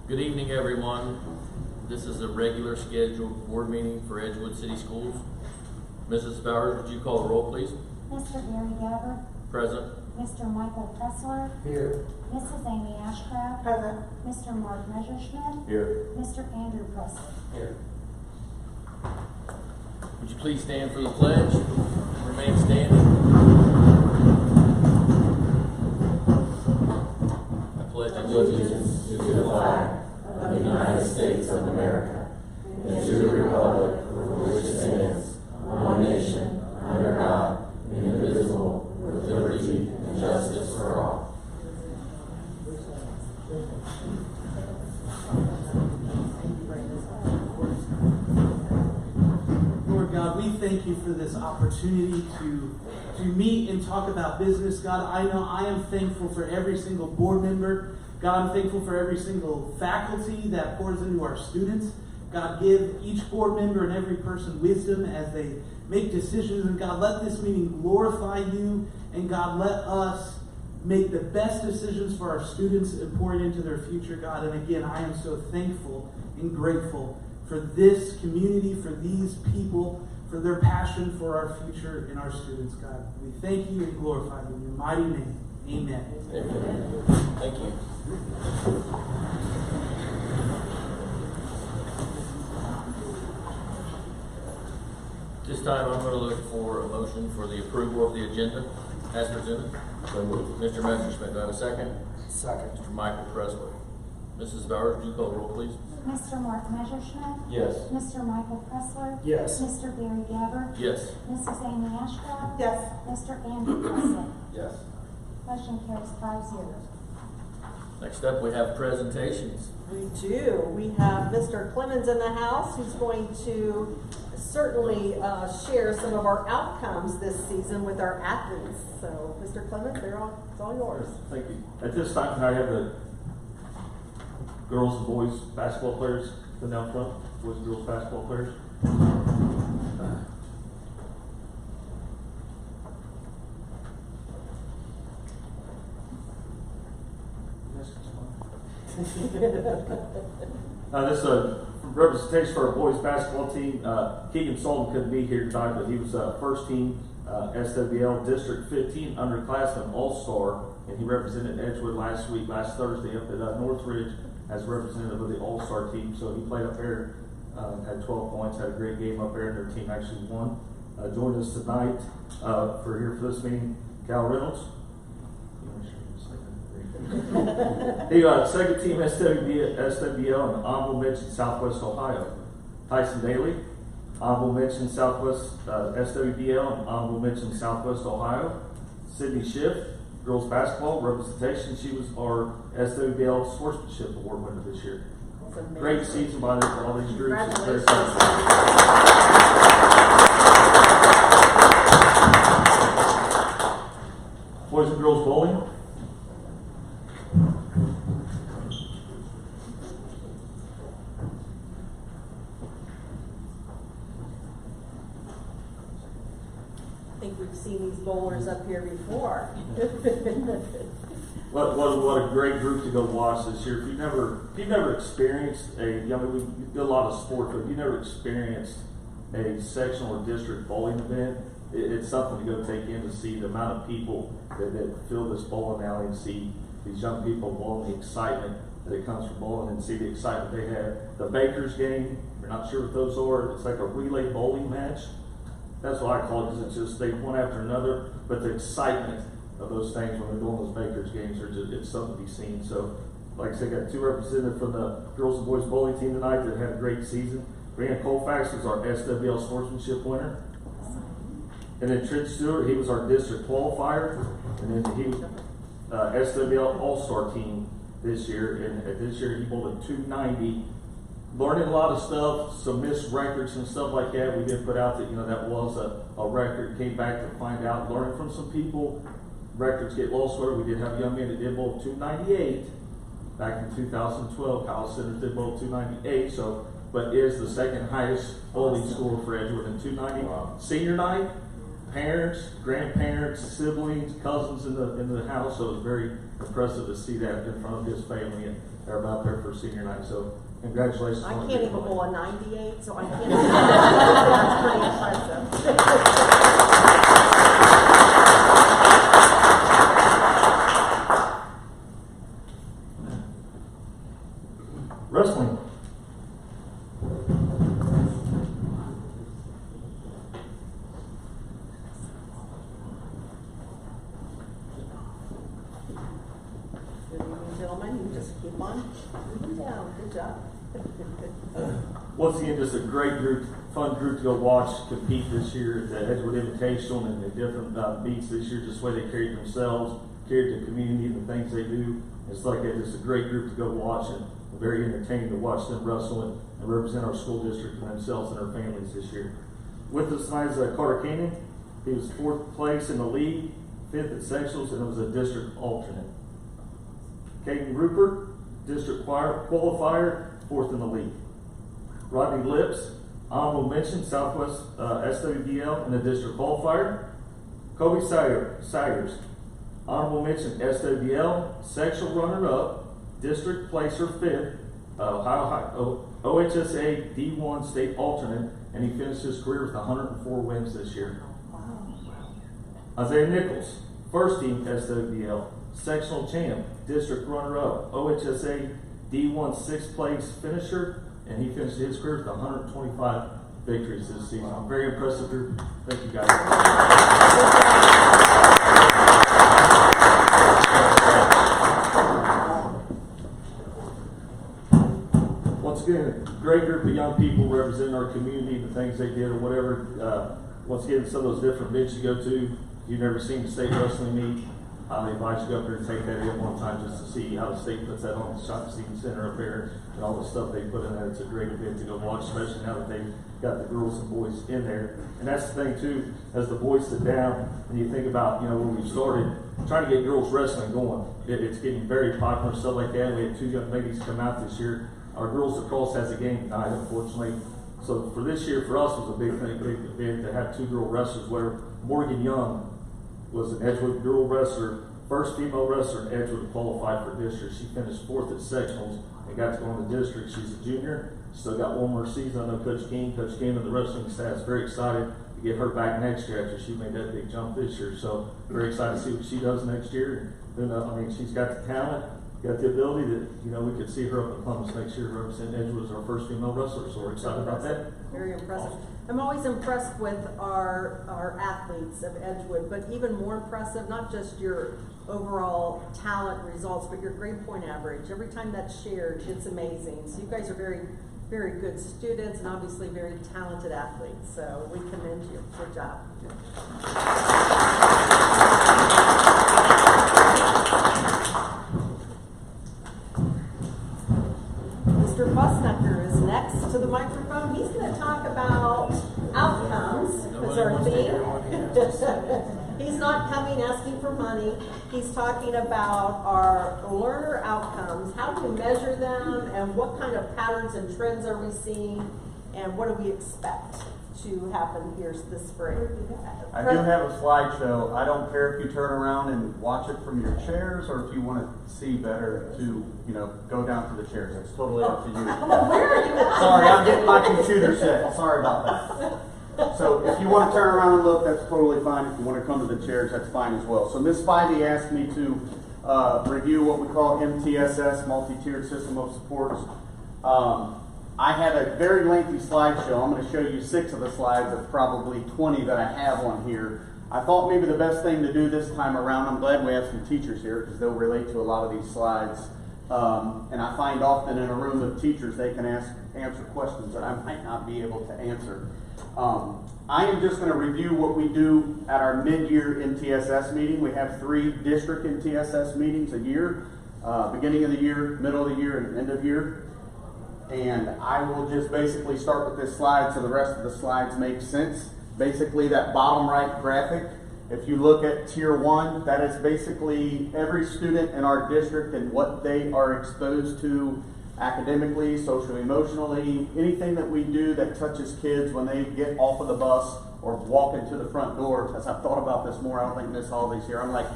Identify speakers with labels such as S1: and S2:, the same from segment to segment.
S1: Good evening, everyone. This is a regular scheduled board meeting for Edgewood City Schools. Mrs. Bowers, would you call the roll, please?
S2: Mr. Gary Gabbard.
S1: Present.
S2: Mr. Michael Pressler.
S3: Here.
S2: Mrs. Amy Ashcraft.
S3: Present.
S2: Mr. Mark Messerschmidt.
S1: Here.
S2: Mr. Andrew Pressler.
S3: Here.
S1: Would you please stand for the pledge? Remain standing. I pledge allegiance
S4: to the flag of the United States of America and to the republic for which it stands, one nation, under God, indivisible, with liberty and justice for all.
S5: Lord God, we thank you for this opportunity to meet and talk about business. God, I know I am thankful for every single board member. God, I'm thankful for every single faculty that pours into our students. God, give each board member and every person wisdom as they make decisions. And God, let this meeting glorify you. And God, let us make the best decisions for our students and pour it into their future, God. And again, I am so thankful and grateful for this community, for these people, for their passion for our future and our students, God. We thank you and glorify you in your mighty name. Amen.
S1: Amen. Thank you. This time I'm going to look for a motion for the approval of the agenda as presented. Mr. Messerschmidt, do I have a second?
S3: Second.
S1: Mr. Michael Pressler. Mrs. Bowers, would you call the roll, please?
S2: Mr. Mark Messerschmidt.
S1: Yes.
S2: Mr. Michael Pressler.
S3: Yes.
S2: Mr. Gary Gabbard.
S1: Yes.
S2: Mrs. Amy Ashcraft.
S3: Yes.
S2: Mr. Andrew Pressler.
S1: Yes.
S2: Motion carries 5-0.
S1: Next up, we have presentations.
S6: We do. We have Mr. Clemens in the house who's going to certainly share some of our outcomes this season with our athletes. So, Mr. Clemens, it's all yours.
S7: Thank you. At this time, can I have the girls and boys basketball players come down front? Boys and girls basketball players. This is a representation for our boys basketball team. Keegan Sullivan couldn't be here tonight, but he was first team SWL District 15 underclassman All-Star, and he represented Edgewood last Thursday up at Northridge as representative of the All-Star team. So he played up there, had 12 points, had a great game up there, and their team actually won. Joined us tonight for this meeting, Cal Reynolds. The second team SWL and honorable mention Southwest Ohio. Tyson Daly, honorable mention Southwest SWBL and honorable mention Southwest Ohio. Sydney Schiff, girls basketball representation. She was our SWBL sportsmanship award winner this year. Great season by all these groups. Boys and girls bowling.
S6: I think we've seen these bowlers up here before.
S7: What a great group to go watch this year. If you've never experienced we do a lot of sports, but if you've never experienced a sectional or district bowling event, it's something to go take in to see the amount of people that fill this bowling alley and see these young people bowling, the excitement that comes from bowling, and see the excitement they have. The Baker's game, we're not sure what those are. It's like a relay bowling match. That's what I call it, because it's just they one after another. But the excitement of those things when they're doing those Baker's games it's something to be seen. So, like I said, got two representatives from the girls and boys bowling team tonight that had a great season. Brianna Colfax was our SWL sportsmanship winner. And then Trent Stewart, he was our district qualifier. And then he was SWL All-Star team this year. And this year he bowled a 290. Learning a lot of stuff, some missed records and stuff like that. We did put out that, that was a record. Came back to find out, learning from some people. Records get lost where we did have a young man that did bowl 298 back in 2012. Kyle Sinners did bowl 298. So, but is the second highest bowling score for Edgewood in 290. Senior night, parents, grandparents, siblings, cousins in the house. So it was very impressive to see that in front of his family, and they're about there for senior night. So congratulations.
S6: I
S7: on
S6: can't
S7: the
S6: even
S7: good
S6: pull a
S7: one.
S6: 98, so I can't. That's pretty impressive.
S7: Wrestling.
S6: Good evening, gentlemen. You just keep on moving down. Good job.
S7: Once again, just a great group, fun group to go watch compete this year at the Edgewood Invitational and the different beats this year. Just the way they carried themselves, carried the community and the things they do. It's like just a great group to go watch, and very entertaining to watch them wrestle and represent our school district and themselves and their families this year. With us tonight is Carter Canyon. He was 4th place in the league, 5th at sectionals, and was a district alternate. Caden Rupert, district qualifier, 4th in the league. Rodney Lips, honorable mention, Southwest SWBL and the district qualifier. Kobe Sayers, honorable mention, SWBL, sectional runner-up, district placer 5th, OHSA D1 state alternate, and he finished his career with 104 wins this year. Isaiah Nichols, first team SWBL, sectional champ, district runner-up, OHSA D1 6th place finisher, and he finished his career with 125 victories this season. Very impressive group. Thank you, guys. Once again, a great group of young people representing our community, the things they did or whatever. Once again, some of those different events you go to, if you've never seen the state wrestling meet, I invite you to go up there and take that in one time just to see how the state puts that on the Shop Seating Center up there and all the stuff they put in there. It's a great event to go watch, especially now that they've got the girls and boys in there. And that's the thing too, as the boys sit down and you think about, when we started trying to get girls wrestling going, it's getting very popular, stuff like that. We had 2 young ladies come out this year. Our girls lacrosse has a game tonight, unfortunately. So for this year, for us, was a big thing, big event to have 2 girl wrestlers, where Morgan Young was an Edgewood girl wrestler, first female wrestler in Edgewood to qualify for district. She finished 4th at sectionals and got to go in the district. She's a junior, still got one more season. I know Coach King and the wrestling staff is very excited to get her back next year after she made that big jump this year. So very excited to see what she does next year. And she's got the talent, got the ability that, we could see her up in Columbus next year representing Edgewood as our first female wrestler. So we're excited about that.
S6: Very impressive. I'm always impressed with our athletes of Edgewood, but even more impressive, not just your overall talent results, but your grade point average. Every time that's shared, it's amazing. So you guys are very, very good students and obviously very talented athletes. So we commend you. Good job. Mr. Fussnecker is next to the microphone. He's going to talk about outcomes, because our theme. He's not coming asking for money. He's talking about our learner outcomes, how do we measure them, and what kind of patterns and trends are we seeing, and what do we expect to happen here this spring.
S3: I do have a slideshow. I don't care if you turn around and watch it from your chairs, or if you want to see better to, go down to the chairs. It's totally up to you.
S6: Where are you at?
S3: Sorry, I'm getting my computer set. Sorry about that. So if you want to turn around and look, that's totally fine. If you want to come to the chairs, that's fine as well. So Ms. Spivey asked me to review what we call MTSS, Multi-Tiered System of Supports. I had a very lengthy slideshow. I'm going to show you 6 of the slides of probably 20 that I have on here. I thought maybe the best thing to do this time around, I'm glad we have some teachers here because they'll relate to a lot of these slides. And I find often in a room of teachers, they can answer questions that I might not be able to answer. I am just going to review what we do at our mid-year MTSS meeting. We have 3 district MTSS meetings a year, beginning of the year, middle of the year, and end of year. And I will just basically start with this slide so the rest of the slides make sense. Basically, that bottom right graphic, if you look at Tier 1, that is basically every student in our district and what they are exposed to academically, socially, emotionally, anything that we do that touches kids when they get off of the bus or walk into the front door. As I've thought about this more, I don't think Miss Holidays here. I'm like,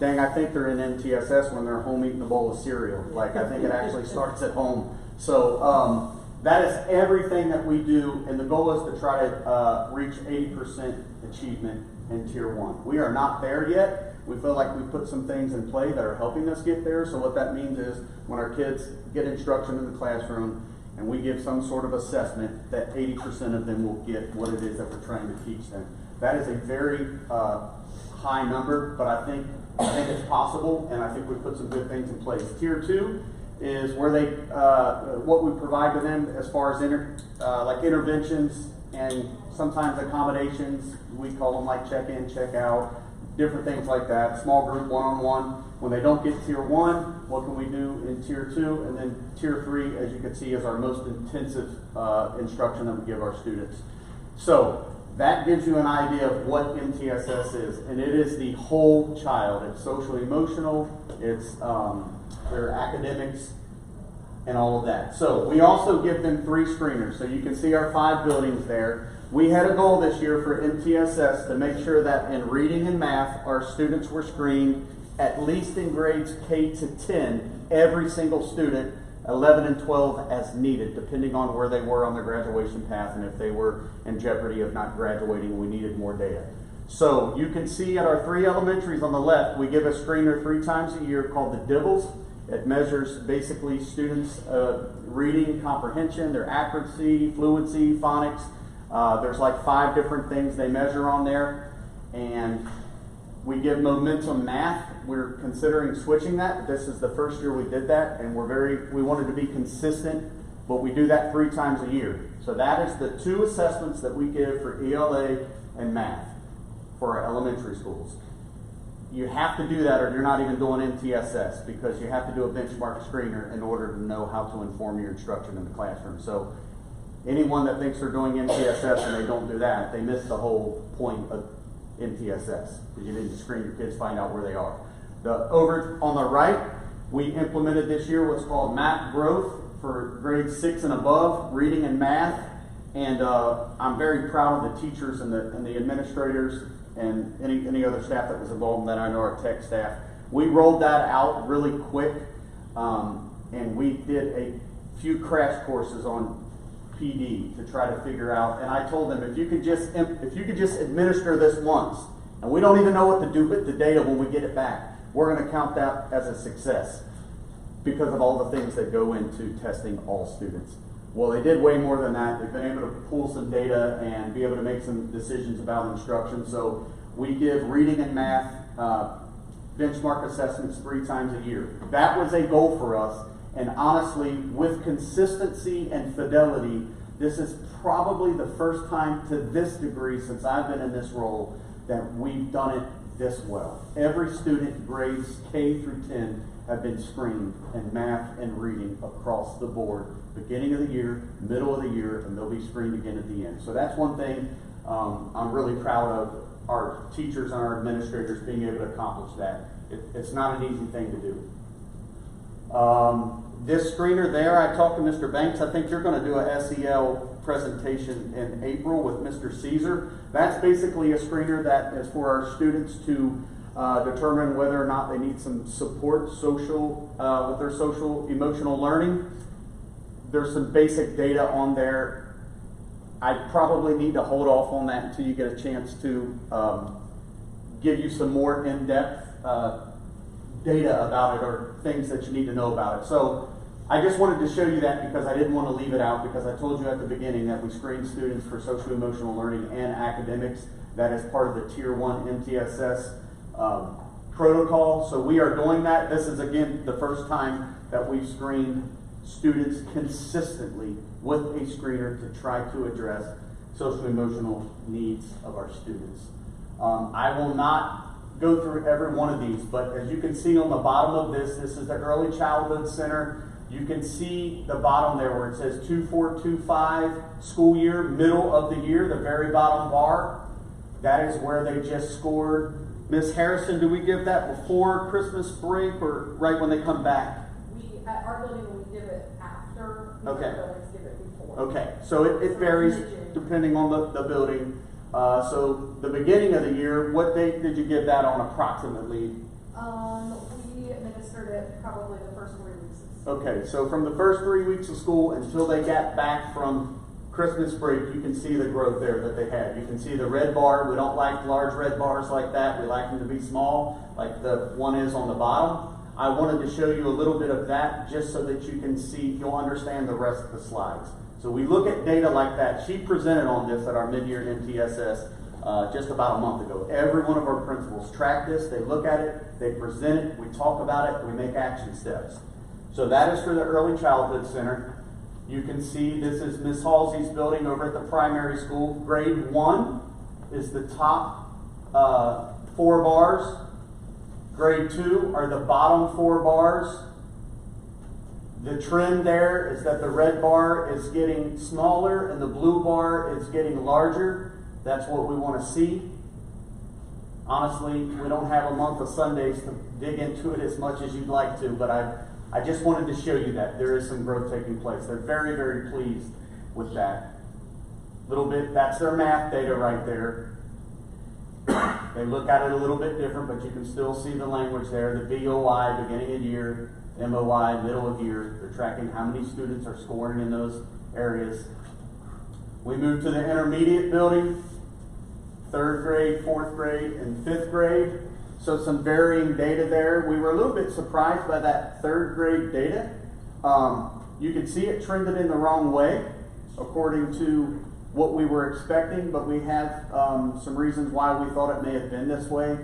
S3: dang, I think they're in MTSS when they're home eating a bowl of cereal. Like, I think it actually starts at home. So that is everything that we do, and the goal is to try to reach 80% achievement in Tier 1. We are not there yet. We feel like we put some things in play that are helping us get there. So what that means is when our kids get instruction in the classroom and we give some sort of assessment, that 80% of them will get what it is that we're trying to teach them. That is a very high number, but I think it's possible, and I think we put some good things in place. Tier 2 is where they what we provide to them as far as like interventions and sometimes accommodations. We call them like check-in, check-out, different things like that. Small group, one-on-one. When they don't get Tier 1, what can we do in Tier 2? And then Tier 3, as you can see, is our most intensive instruction that we give our students. So that gives you an idea of what MTSS is, and it is the whole child. It's social emotional, it's their academics, and all of that. So we also give them 3 screeners. So you can see our 5 buildings there. We had a goal this year for MTSS to make sure that in reading and math, our students were screened at least in grades K to 10, every single student, 11 and 12 as needed, depending on where they were on their graduation path and if they were in jeopardy of not graduating, we needed more data. So you can see at our 3 elementaries on the left, we give a screener 3 times a year called the DIBELS. It measures basically students' reading, comprehension, their accuracy, fluency, phonics. There's like 5 different things they measure on there. And we give momentum math. We're considering switching that. This is the first year we did that, and we wanted to be consistent, but we do that 3 times a year. So that is the 2 assessments that we give for ELA and math for our elementary schools. You have to do that or you're not even doing MTSS, because you have to do a benchmark screener in order to know how to inform your instruction in the classroom. So anyone that thinks they're doing MTSS and they don't do that, they miss the whole point of MTSS, because you didn't screen your kids, find out where they are. Over on the right, we implemented this year what's called MAP growth for grades 6 and above, reading and math. And I'm very proud of the teachers and the administrators and any other staff that was involved in that. I know our tech staff. We rolled that out really quick, and we did a few crash courses on PD to try to figure out. And I told them, if you could just administer this once, and we don't even know what to do with the data when we get it back, we're going to count that as a success because of all the things that go into testing all students. Well, they did way more than that. They've been able to pull some data and be able to make some decisions about instruction. So we give reading and math benchmark assessments 3 times a year. That was a goal for us. And honestly, with consistency and fidelity, this is probably the first time to this degree since I've been in this role that we've done it this well. Every student grades K through 10 have been screened in math and reading across the board, beginning of the year, middle of the year, and they'll be screened again at the end. So that's one thing I'm really proud of our teachers and our administrators being able to accomplish that. It's not an easy thing to do. This screener there, I talked to Mr. Banks. I think you're going to do a SEL presentation in April with Mr. Caesar. That's basically a screener that is for our students to determine whether or not they need some support with their social emotional learning. There's some basic data on there. I probably need to hold off on that until you get a chance to give you some more in-depth data about it or things that you need to know about it. So I just wanted to show you that because I didn't want to leave it out, because I told you at the beginning that we screen students for social emotional learning and academics. That is part of the Tier 1 MTSS protocol. So we are doing that. This is, again, the first time that we've screened students consistently with a screener to try to address social emotional needs of our students. I will not go through every one of these, but as you can see on the bottom of this is the Early Childhood Center. You can see the bottom there where it says 2425 school year, middle of the year, the very bottom bar. That is where they just scored. Ms. Harrison, do we give that before Christmas break or right when they come back?
S8: At our building, we give it after.
S6: after.
S3: Okay.
S6: Buildings give it before.
S3: Okay, so it varies depending on the building. So the beginning of the year, what date did you give that on approximately?
S8: We administered it probably the first 3 weeks.
S3: Okay, so from the first 3 weeks of school until they got back from Christmas break, you can see the growth there that they had. You can see the red bar. We don't like large red bars like that. We like them to be small, like the one is on the bottom. I wanted to show you a little bit of that just so that you can see, you'll understand the rest of the slides. So we look at data like that. She presented on this at our mid-year MTSS just about a month ago. Every one of our principals track this. They look at it, they present it, we talk about it, we make action steps. So that is for the Early Childhood Center. You can see this is Miss Halsey's building over at the primary school. Grade 1 is the top 4 bars. Grade 2 are the bottom 4 bars. The trend there is that the red bar is getting smaller and the blue bar is getting larger. That's what we want to see. Honestly, we don't have a month of Sundays to dig into it as much as you'd like to, but I just wanted to show you that there is some growth taking place. They're very, very pleased with that. Little bit, that's their math data right there. They look at it a little bit different, but you can still see the language there. The VOI, beginning of year, MOI, middle of year. They're tracking how many students are scoring in those areas. We move to the intermediate building, 3rd grade, 4th grade, and 5th grade. So some varying data there. We were a little bit surprised by that 3rd grade data. You can see it trended in the wrong way according to what we were expecting, but we have some reasons why we thought it may have been this way.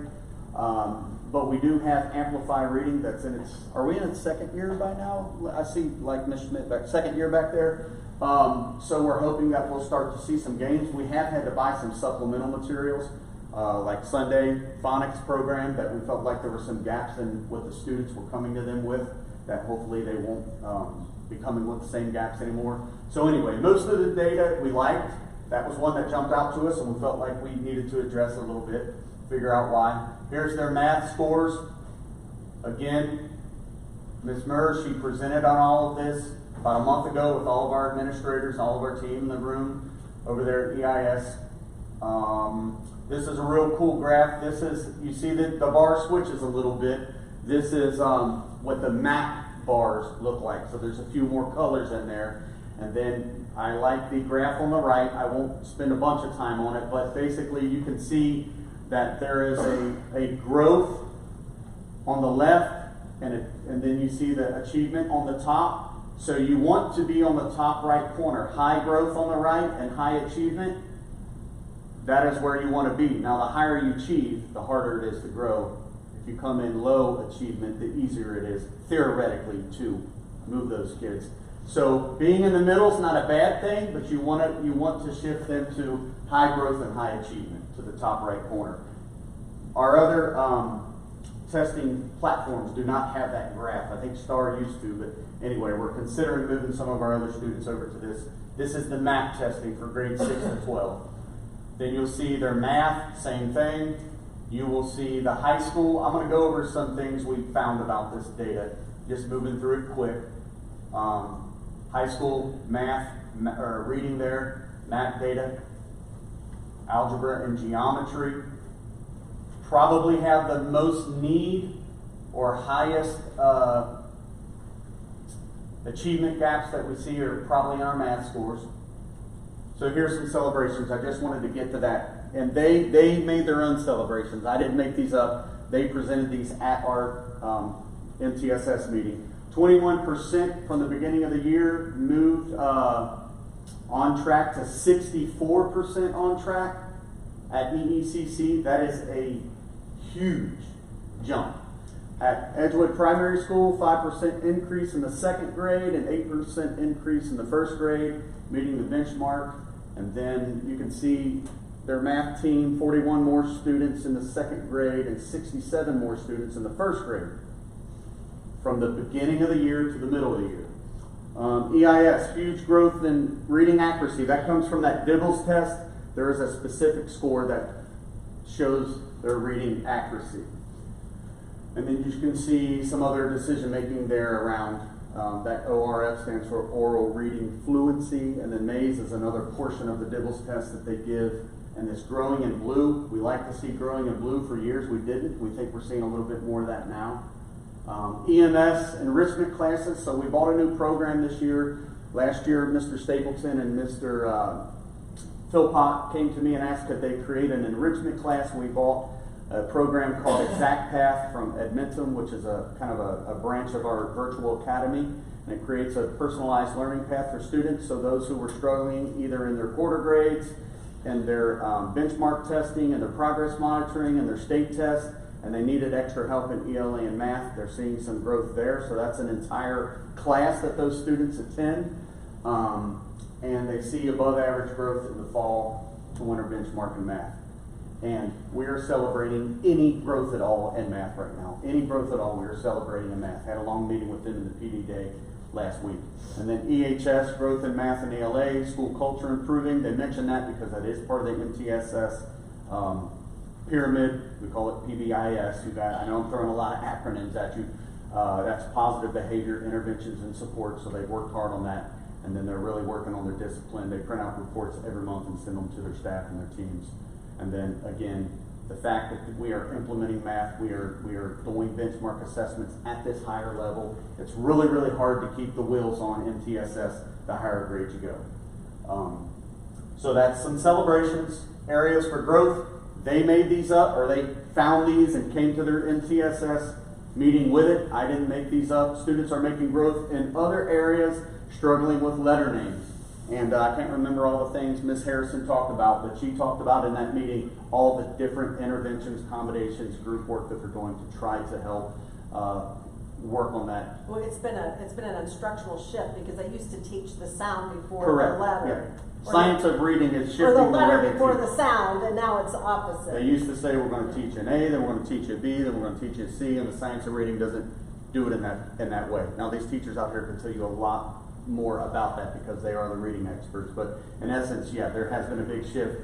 S3: But we do have Amplify Reading that's in its, are we in its 2nd year by now? I see like Ms. Schmidt back, 2nd year back there. So we're hoping that we'll start to see some gains. We have had to buy some supplemental materials, like Sunday phonics program that we felt like there were some gaps in what the students were coming to them with, that hopefully they won't be coming with the same gaps anymore. So anyway, most of the data we liked. That was one that jumped out to us and we felt like we needed to address a little bit, figure out why. Here's their math scores. Again, Ms. Murr, she presented on all of this about a month ago with all of our administrators, all of our team in the room over there at EIS. This is a real cool graph. This is, you see that the bar switches a little bit. This is what the map bars look like. So there's a few more colors in there. And then I like the graph on the right. I won't spend a bunch of time on it, but basically you can see that there is a growth on the left, and then you see the achievement on the top. So you want to be on the top right corner. High growth on the right and high achievement. That is where you want to be. Now the higher you achieve, the harder it is to grow. If you come in low achievement, the easier it is, theoretically, to move those kids. So being in the middle is not a bad thing, but you want to shift them to high growth and high achievement to the top right corner. Our other testing platforms do not have that graph. I think STAR used to, but anyway, we're considering moving some of our other students over to this. This is the MAP testing for grades 6 to 12. Then you'll see their math, same thing. You will see the high school. I'm going to go over some things we found about this data, just moving through it quick. High school math, or reading there, math data, algebra and geometry. Probably have the most need or highest achievement gaps that we see are probably in our math scores. So here's some celebrations. I just wanted to get to that. And they made their own celebrations. I didn't make these up. They presented these at our MTSS meeting. 21% from the beginning of the year moved on track to 64% on track at EECC. That is a huge jump. At Edgewood Primary School, 5% increase in the 2nd grade and 8% increase in the 1st grade, meeting the benchmark. And then you can see their math team, 41 more students in the 2nd grade and 67 more students in the 1st grade, from the beginning of the year to the middle of the year. EIS, huge growth in reading accuracy. That comes from that Dibbles test. There is a specific score that shows their reading accuracy. And then you can see some other decision making there around That ORF stands for oral reading fluency, and then MAISE is another portion of the DIBELS test that they give. And this growing in blue, we like to see growing in blue. For years we didn't. We think we're seeing a little bit more of that now. EMS enrichment classes. So we bought a new program this year. Last year, Mr. Stapleton and Mr. Philpott came to me and asked could they create an enrichment class. We bought a program called Exact Path from Edmonton, which is a kind of a branch of our virtual academy. And it creates a personalized learning path for students. So those who were struggling either in their quarter grades, and their benchmark testing, and their progress monitoring, and their state test, and they needed extra help in ELA and math. They're seeing some growth there, so that's an entire class that those students attend, and they see above average growth in the fall to winter benchmark in math. And we are celebrating any growth at all in math right now. Any growth at all, we are celebrating in math. Had a long meeting with them in the PD day last week. And then EHS, growth in math and ELA, school culture improving. They mentioned that because that is part of the MTSS pyramid. We call it PBIS. You guys, I know I'm throwing a lot of acronyms at you. That's positive behavior interventions and support. So they've worked hard on that. And then they're really working on their discipline. They print out reports every month and send them to their staff and their teams. And then again, the fact that we are implementing math, we are doing benchmark assessments at this higher level. It's really, really hard to keep the wheels on MTSS the higher grade you go. So that's some celebrations, areas for growth. They made these up, or they found these and came to their MTSS meeting with it. I didn't make these up. Students are making growth in other areas, struggling with letter names. And I can't remember all the things Ms. Harrison talked about, but she talked about in that meeting all the different interventions, accommodations, group work that they're doing to try to help work on that.
S6: Well, it's been an instructional shift because they used to teach the sound before
S3: Correct.
S6: the letter.
S3: Yeah. Science of reading is shifting.
S6: Or the
S3: to
S6: letter
S3: where they
S6: before
S3: teach.
S6: the sound, and now it's opposite.
S3: They used to say we're going to teach an A, then we're going to teach a B, then we're going to teach a C, and the science of reading doesn't do it in that way. Now these teachers out here can tell you a lot more about that because they are the reading experts. But in essence, yeah, there has been a big shift.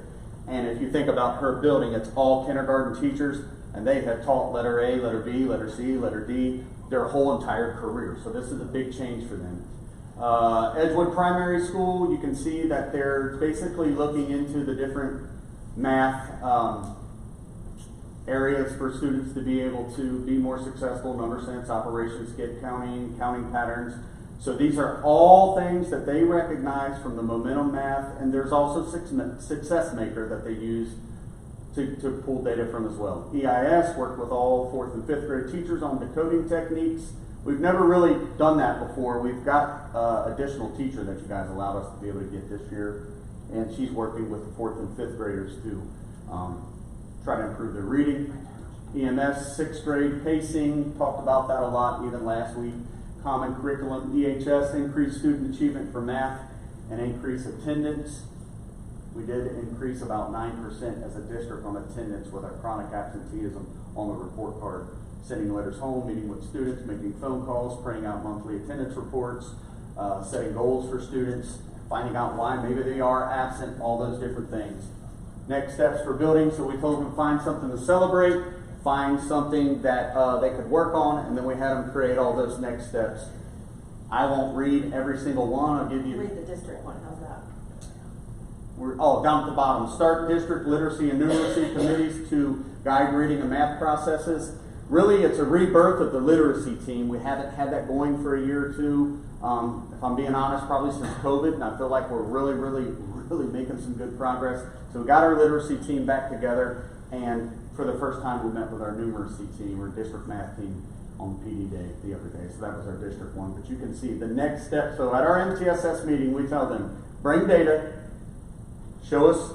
S3: And if you think about her building, it's all kindergarten teachers, and they have taught letter A, letter B, letter C, letter D their whole entire career. So this is a big change for them. Edgewood Primary School, you can see that they're basically looking into the different math areas for students to be able to be more successful, number sense, operations, skip counting, counting patterns. So these are all things that they recognize from the Momentum Math, and there's also Success Maker that they use to pull data from as well. EIS worked with all 4th and 5th grade teachers on decoding techniques. We've never really done that before. We've got additional teacher that you guys allowed us to be able to get this year, and she's working with the 4th and 5th graders to try to improve their reading. EMS, 6th grade pacing, talked about that a lot even last week. Common curriculum, EHS, increased student achievement for math and increase attendance. We did increase about 9% as a district on attendance with our chronic absenteeism on the report card. Sending letters home, meeting with students, making phone calls, praying out monthly attendance reports, setting goals for students, finding out why maybe they are absent, all those different things. Next steps for building, so we told them to find something to celebrate, find something that they could work on, and then we had them create all those next steps. I won't read every single one. I'll give you.
S6: Read the district one. How's that?
S3: Down at the bottom. Start district literacy and numeracy committees to guide reading and math processes. Really, it's a rebirth of the literacy team. We haven't had that going for a year or two. If I'm being honest, probably since COVID, and I feel like we're really making some good progress. So we got our literacy team back together, and for the first time, we met with our numeracy team, or district math team, on PD day the other day. So that was our district one. But you can see the next step. So at our MTSS meeting, we tell them, bring data, show us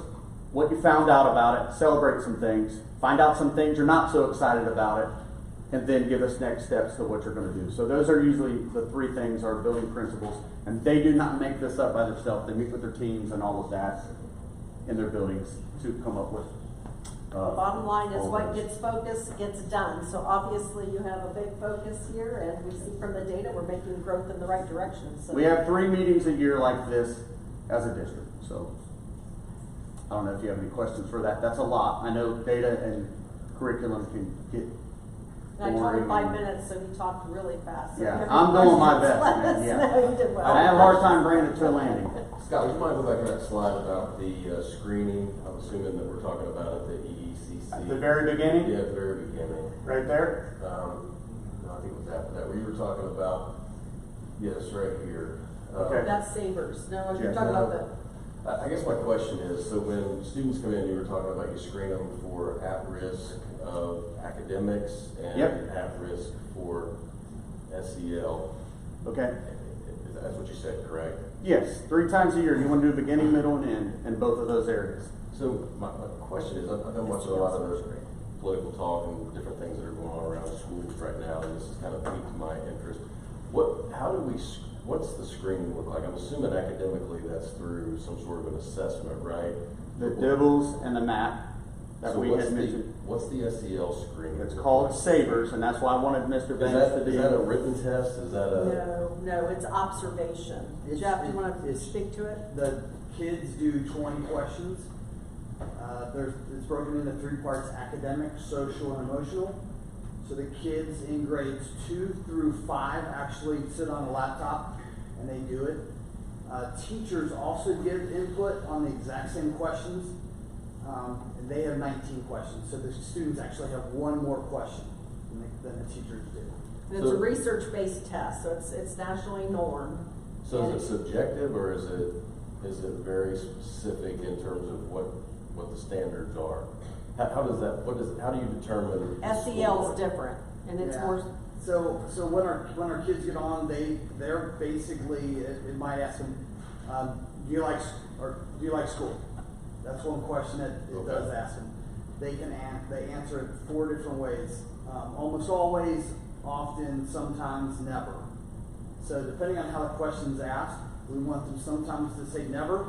S3: what you found out about it, celebrate some things, find out some things you're not so excited about it, and then give us next steps to what you're going to do. So those are usually the 3 things, our building principles. And they do not make this up by themselves. They meet with their teams and all of that in their buildings to come up with.
S6: Bottom line is what gets focused gets done. So obviously you have a big focus here, and we see from the data we're making growth in the right direction. So
S3: we have 3 meetings a year like this as a district. So I don't know if you have any questions for that. That's a lot. I know data and curriculum can get
S6: And I told him
S3: boring.
S6: 5 minutes, so he talked really fast. So
S3: Yeah,
S6: if
S3: I'm
S6: you have
S3: doing my
S6: questions,
S3: best,
S6: let us
S3: man, yeah.
S6: know. You did well.
S3: I had a hard time bringing it to a landing.
S4: Scott, would you mind go back to that slide about the screening? I'm assuming that we're talking about at the EECC.
S3: At the very beginning,
S4: Yeah, at the very beginning.
S3: right there.
S4: No, I think it was after that, where you were talking about, yes, right here.
S3: Okay.
S6: That's Savers. No, you're
S3: Yeah.
S6: talking about the.
S4: I guess my question is, so when students come in, you were talking about you screen them for at risk of academics and
S3: Yep.
S4: at risk for SEL.
S3: Okay.
S4: That's what you said, correct?
S3: Yes, 3 times a year. You want to do beginning, middle, and end in both of those areas.
S4: So my question is, I've been watching a lot of those political talk and different things that are going on around schools right now, and this has kind of piqued my interest. What's the screening look like? I'm assuming academically that's through some sort of an assessment, right?
S3: The dibbles and the map that
S4: So
S3: we
S4: what's
S3: had mentioned.
S4: What's the SEL screening?
S3: It's
S4: look
S3: called
S4: like?
S3: Savers, and that's why I wanted Mr.
S4: Is
S3: Banks to
S4: that,
S3: be.
S4: is that a written test? Is that a?
S6: No, it's observation.
S9: It's-
S6: Jeff, do you want to
S9: it's-
S6: speak to it?
S9: The kids do 20 questions. It's broken into 3 parts: academic, social, and emotional. So the kids in grades 2 through 5 actually sit on a laptop and they do it. Teachers also give input on the exact same questions. And they have 19 questions. So the students actually have one more question than the teachers do.
S6: And it's a research-based test, so it's nationally normed.
S4: So
S6: And
S4: is it subjective or is it very specific in terms of what the standards are? How do you determine?
S6: SEL is different, and it's
S9: Yeah.
S6: more.
S9: So when our kids get on, they're basically, it might ask them, do you like school? That's one question that it does ask them. They answer it 4 different ways. Almost always, often, sometimes, never. So depending on how the question's asked, we want them sometimes to say never.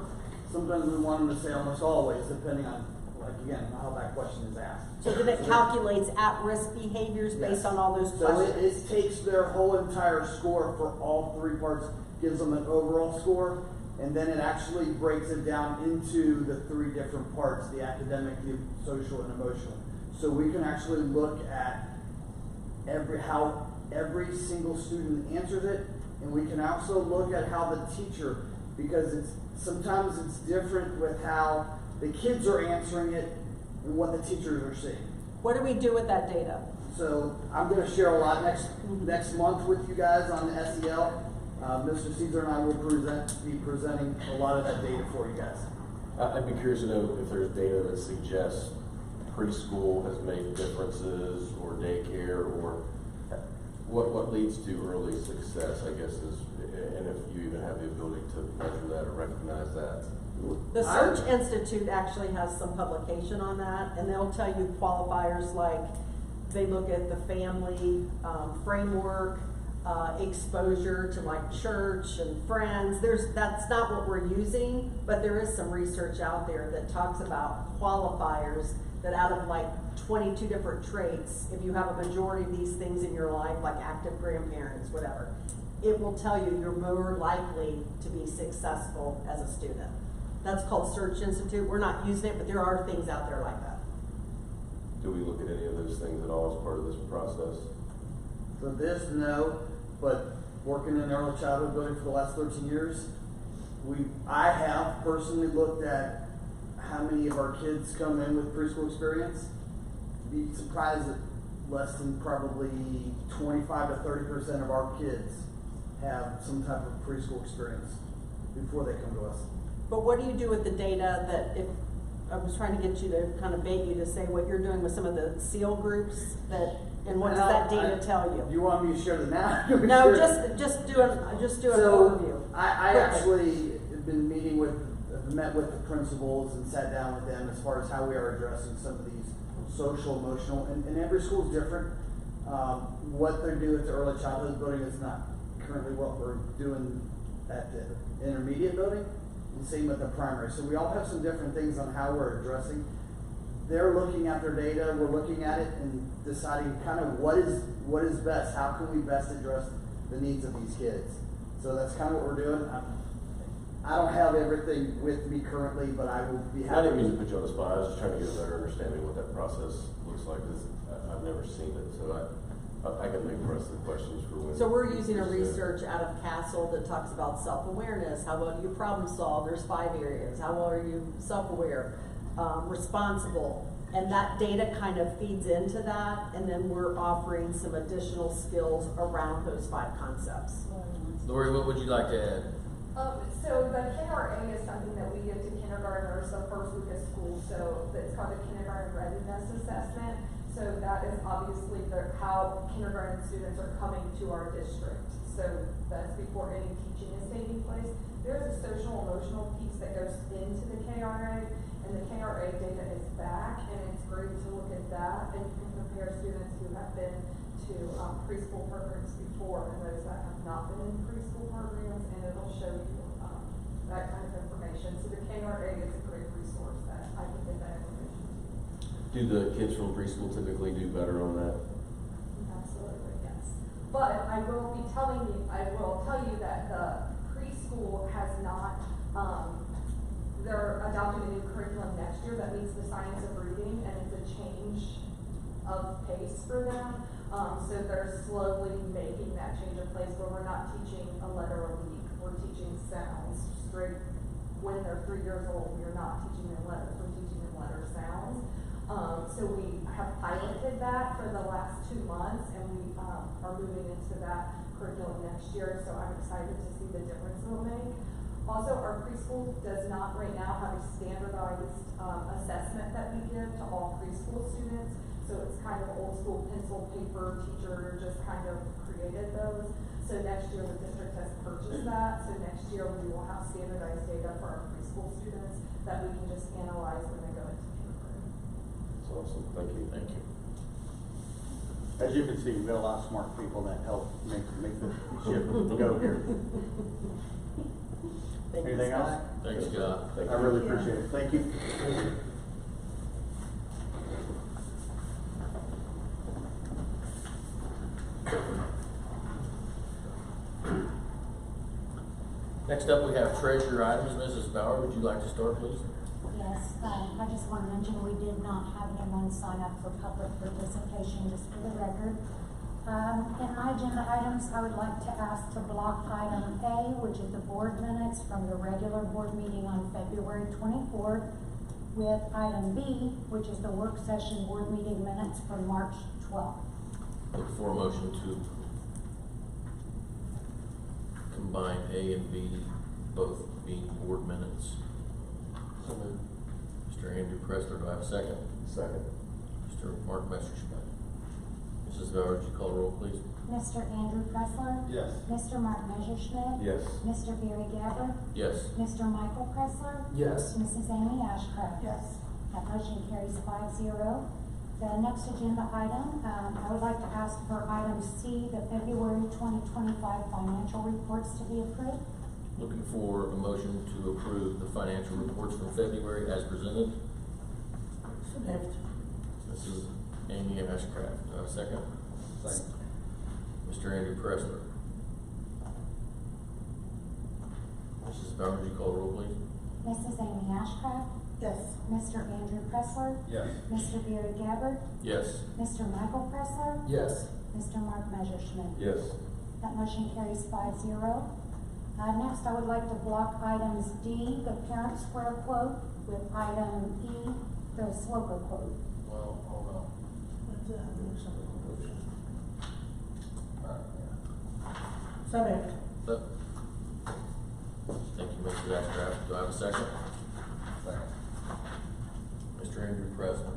S9: Sometimes we want them to say almost always, depending on, like, again, how that question is asked.
S6: So then it calculates at-risk behaviors based on all those
S9: So
S6: questions.
S9: it takes their whole entire score for all 3 parts, gives them an overall score, and then it actually breaks it down into the 3 different parts: the academic, the social, and emotional. So we can actually look at how every single student answers it, and we can also look at how the teacher, because sometimes it's different with how the kids are answering it and what the teachers are seeing.
S6: What do we do with that data?
S9: So I'm going to share a lot next month with you guys on the SEL. Mr. Caesar and I will be presenting a lot of that data for you guys.
S4: I'd be curious to know if there's data that suggests preschool has made differences, or daycare, or what leads to early success, I guess, and if you even have the ability to measure that or recognize that.
S6: The Search Institute actually has some publication on that, and they'll tell you qualifiers like they look at the family framework, exposure to like church and friends. That's not what we're using, but there is some research out there that talks about qualifiers that out of like 22 different traits, if you have a majority of these things in your life, like active grandparents, whatever, it will tell you you're more likely to be successful as a student. That's called Search Institute. We're not using it, but there are things out there like that.
S4: Do we look at any of those things at all as part of this process?
S9: For this, no, but working in early childhood building for the last 13 years, I have personally looked at how many of our kids come in with preschool experience. You'd be surprised that less than probably 25 to 30% of our kids have some type of preschool experience before they come to us.
S6: But what do you do with the data that if I was trying to get you to kind of bait you to say what you're doing with some of the SEAL groups and what does that data tell you?
S9: Do you want me to share the now?
S6: No, just do an overview.
S9: I actually have been met with the principals and sat down with them as far as how we are addressing some of these social, emotional, and every school is different. What they're doing at the early childhood building is not currently what we're doing at the intermediate building, and same with the primary. So we all have some different things on how we're addressing. They're looking at their data, we're looking at it and deciding kind of what is best, how can we best address the needs of these kids. So that's kind of what we're doing. I don't have everything with me currently, but I will be happy.
S4: I didn't mean to put you on the spot. I was just trying to get a better understanding of what that process looks like, because I've never seen it. So I can think the rest of the questions for when.
S6: So we're using a research out of Castle that talks about self-awareness. How well do you problem solve? There's 5 areas. How well are you self-aware, responsible? And that data kind of feeds into that, and then we're offering some additional skills around those 5 concepts.
S1: Lori, what would you like to add?
S8: So the KRA is something that we give to kindergartners the first week of school. So it's called the Kindergarten Readiness Assessment. So that is obviously how kindergarten students are coming to our district. So that's before any teaching is taking place. There's a social emotional piece that goes into the KRA, and the KRA data is back, and it's great to look at that, and you can compare students who have been to preschool programs before and those that have not been in preschool programs, and it'll show you that kind of information. So the KRA is a great resource that I can give that information to.
S4: Do the kids from preschool typically do better on that?
S8: Absolutely, yes. But I will tell you that the preschool has not, they're adopting a new curriculum next year that meets the science of reading, and it's a change of pace for them. So they're slowly making that change of place where we're not teaching a letter a week, we're teaching sounds straight. When they're 3 years old, we're not teaching them letters, we're teaching them letter sounds. So we have piloted that for the last 2 months, and we are moving into that curriculum next year. So I'm excited to see the difference it'll make. Also, our preschool does not right now have a standardized assessment that we give to all preschool students. So it's kind of old school pencil, paper, teacher just kind of created those. So next year the district has purchased that. So next year we will have standardized data for our preschool students that we can just analyze when they go into kindergarten.
S4: That's awesome, thank you.
S1: Thank you.
S3: As you can see, we've got a lot of smart people that help make the ship go here. Anything else?
S1: Thanks, Scott.
S3: I really appreciate it. Thank you.
S1: Next up, we have treasurer items. Mrs. Bauer, would you like to start, please?
S2: Yes, I just want to mention we did not have anyone sign up for public participation, just for the record. In my agenda items, I would like to ask to block item A, which is the board minutes from the regular board meeting on February 24th, with item B, which is the work session board meeting minutes from March 12th.
S1: Look for a motion to combine A and B, both being board minutes. Mr. Andrew Pressler, do I have a second?
S4: Second.
S1: Mr. Mark Messerschmidt. Mrs. Bauer, would you call the roll, please?
S2: Mr. Andrew Pressler?
S4: Yes.
S2: Mr. Mark Messerschmidt?
S4: Yes.
S2: Mr. Barry Gabbard?
S1: Yes.
S2: Mr. Michael Pressler?
S7: Yes.
S2: Mrs. Amy Ashcraft?
S6: Yes.
S2: That motion carries 5-0. The next agenda item, I would like to ask for item C, the February 2025 financial reports to be approved.
S1: Looking for a motion to approve the financial reports from February as presented. Mrs. Amy Ashcraft, do I have a second?
S4: Second.
S1: Mr. Andrew Pressler. Mrs. Bauer, would you call the roll, please?
S2: Mrs. Amy Ashcraft?
S6: Yes.
S2: Mr. Andrew Pressler?
S4: Yes.
S2: Mr. Barry Gabbard?
S1: Yes.
S2: Mr. Michael Pressler?
S7: Yes.
S2: Mr. Mark Messerschmidt?
S4: Yes.
S2: That motion carries 5-0. Next, I would like to block items D, the parent square quote, with item E, the Sloper quote.
S1: Well, hold on.
S6: So moved.
S1: Thank you, Mrs. Ashcraft. Do I have a second?
S4: Second.
S1: Mr. Andrew Pressler.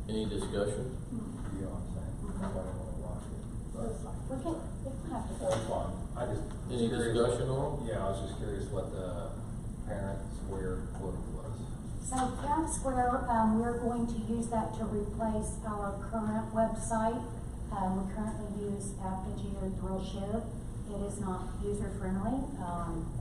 S1: Any discussion?
S2: We can have to
S10: That's
S2: go.
S10: fine. I just.
S1: Any discussion on?
S10: Yeah, I was just curious what the parent square quote was.
S2: So Parent Square, we're going to use that to replace our current website. We currently use Apogee or Drillshare. It is not user friendly,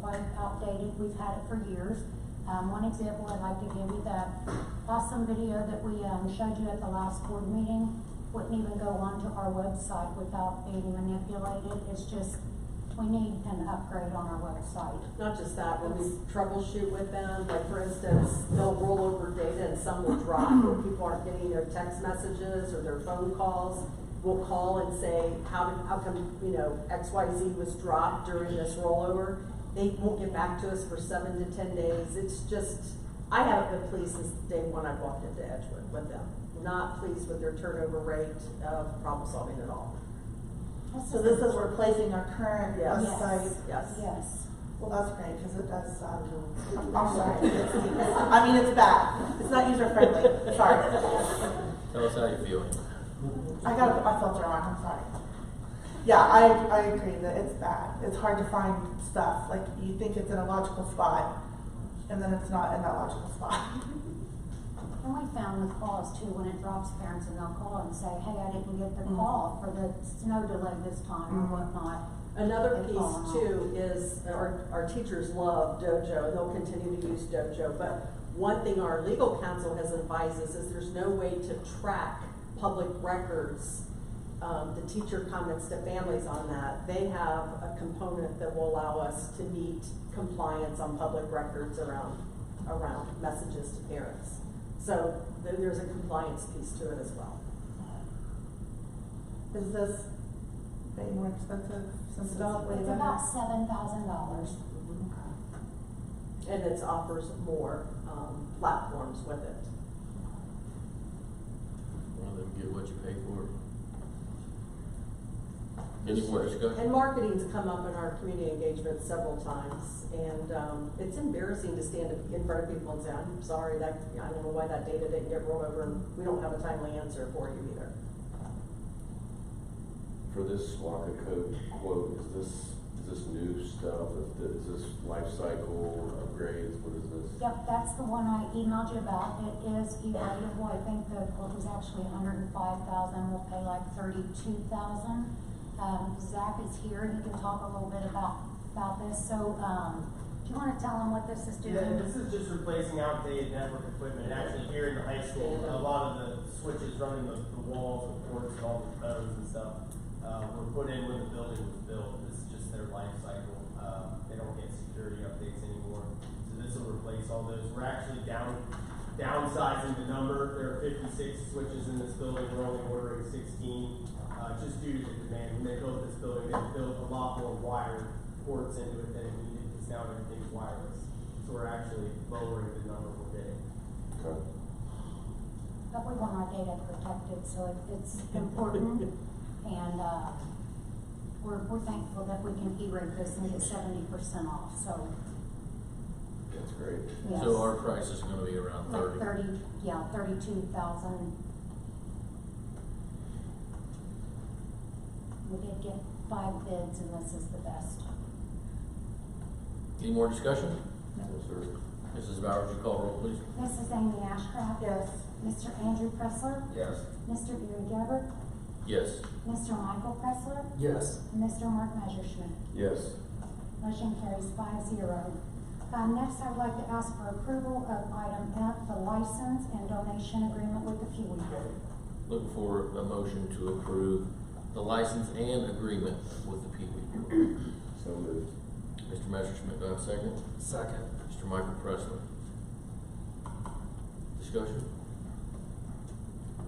S2: quite outdated. We've had it for years. One example I'd like to give you, that awesome video that we showed you at the last board meeting wouldn't even go onto our website without being manipulated. It's just we need an upgrade on our website.
S6: Not just that, when we troubleshoot with them, like for instance, they'll roll over data and some will drop where people aren't getting their text messages or their phone calls. We'll call and say, how come, XYZ was dropped during this rollover? They won't get back to us for 7 to 10 days. It's just, I haven't been pleased since day one I walked into Edgewood with them. Not pleased with their turnover rate of problem solving at all.
S11: So this is replacing our current
S6: Yes.
S11: website?
S6: Yes.
S2: Yes.
S11: Well, that's great, because it does, I'm sorry. I mean, it's bad. It's not user-friendly, sorry.
S1: Tell us how you feel.
S11: I gotta put my filter on, I'm sorry. Yeah, I agree that it's bad. It's hard to find stuff, like, you think it's in a logical spot, and then it's not in that logical spot.
S2: And we found with calls too, when it drops, parents and they'll call and say, hey, I didn't get the call for the snow delay this time or whatnot.
S6: Another
S2: They call
S6: piece
S2: them
S6: too is our teachers love Dojo and they'll continue to use Dojo. But one thing our legal counsel has advised us is there's no way to track public records, the teacher comments to families on that. They have a component that will allow us to meet compliance on public records around messages to parents. So there's a compliance piece to it as well.
S11: Is this way more expensive since it's not way
S2: It's
S11: better?
S2: about $7,000.
S6: And it offers more platforms with it.
S1: Well, then get what you pay for. Any more discussion?
S6: And marketing's come up in our community engagement several times, and it's embarrassing to stand in front of people and say, I'm sorry, I don't know why that data didn't get rolled over, and we don't have a timely answer for you either.
S4: For this Waka code quote, is this new stuff? Is this life cycle upgrades? What is this?
S2: Yep, that's the one I emailed you about. It is evaluable. I think the quote was actually $105,000. We'll pay like $32,000. Zach is here and he can talk a little bit about this. So, do you want to tell him what this is doing?
S12: Yeah, this is just replacing outdated network equipment. Actually, here in the high school, a lot of the switches running the walls, the ports, and all the codes and stuff were put in when the building was built. This is just their life cycle. They don't get security updates anymore. So this will replace all those. We're actually downsizing the number. There are 56 switches in this building. We're only ordering 16. Just due to the demand. When they built this building, they built a lot more wired ports into it than it needed, because now everything's wireless. So we're actually lowering the number we're getting.
S4: Okay.
S2: But we want our data protected, so it's important. And we're thankful that we can E-rate this and get 70% off. So
S4: That's great.
S2: yes.
S1: So our price is gonna be around
S2: Like
S1: 30.
S2: 32,000. We did get 5 bids and this is the best.
S1: Any more discussion?
S4: Yes, sir.
S1: Mrs. Bowers, would you call roll, please?
S2: Mrs. Amy Ashcraft?
S11: Yes.
S2: Mr. Andrew Pressler?
S10: Yes.
S2: Mr. Gary Gabbard?
S1: Yes.
S2: Mr. Michael Pressler?
S10: Yes.
S2: And Mr. Mark Messerschmidt?
S4: Yes.
S2: Motion carries 5-0. Next, I would like to ask for approval of item F, the license and donation agreement with the Pee Wee Group.
S1: Looking for a motion to approve the license and agreement with the Pee Wee Group.
S4: So moved.
S1: Mr. Messerschmidt, do I have a second?
S10: Second.
S1: Mr. Michael Pressler. Discussion?